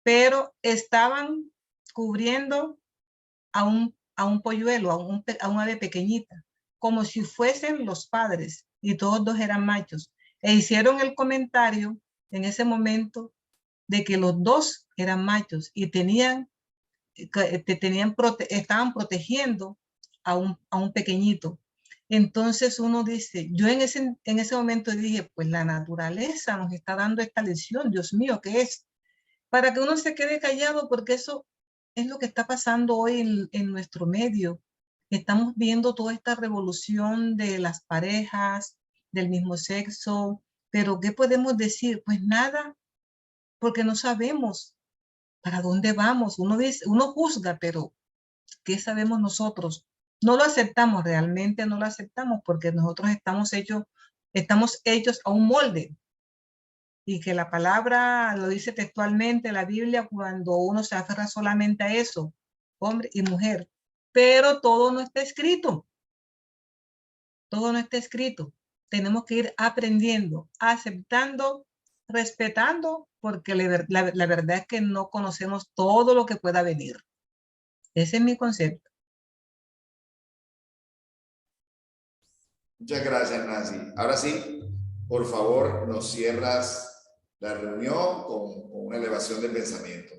pero estaban cubriendo a un polluelo, a un ave pequeñita, como si fuesen los padres, y todos 2 eran machos. E hicieron el comentario en ese momento de que los 2 eran machos y estaban protegiendo a un pequeñito. Entonces uno dice, yo en ese momento dije, pues la naturaleza nos está dando esta lección, Dios mío, ¿qué es? Para que uno se quede callado, porque eso es lo que está pasando hoy en nuestro medio. Estamos viendo toda esta revolución de las parejas, del mismo sexo, pero ¿qué podemos decir? Pues nada, porque no sabemos para dónde vamos. Uno dice, uno juzga, pero ¿qué sabemos nosotros? No lo aceptamos, realmente no lo aceptamos, porque nosotros estamos hechos a un molde. Y que la palabra lo dice textualmente, la Biblia, cuando uno se aferra solamente a eso, hombre y mujer. Pero todo no está escrito. Todo no está escrito. Tenemos que ir aprendiendo, aceptando, respetando, porque la verdad es que no conocemos todo lo que pueda venir. Ese es mi concepto. Muchas gracias, Nancy. Ahora sí, por favor, nos cierras la reunión con una elevación de pensamiento.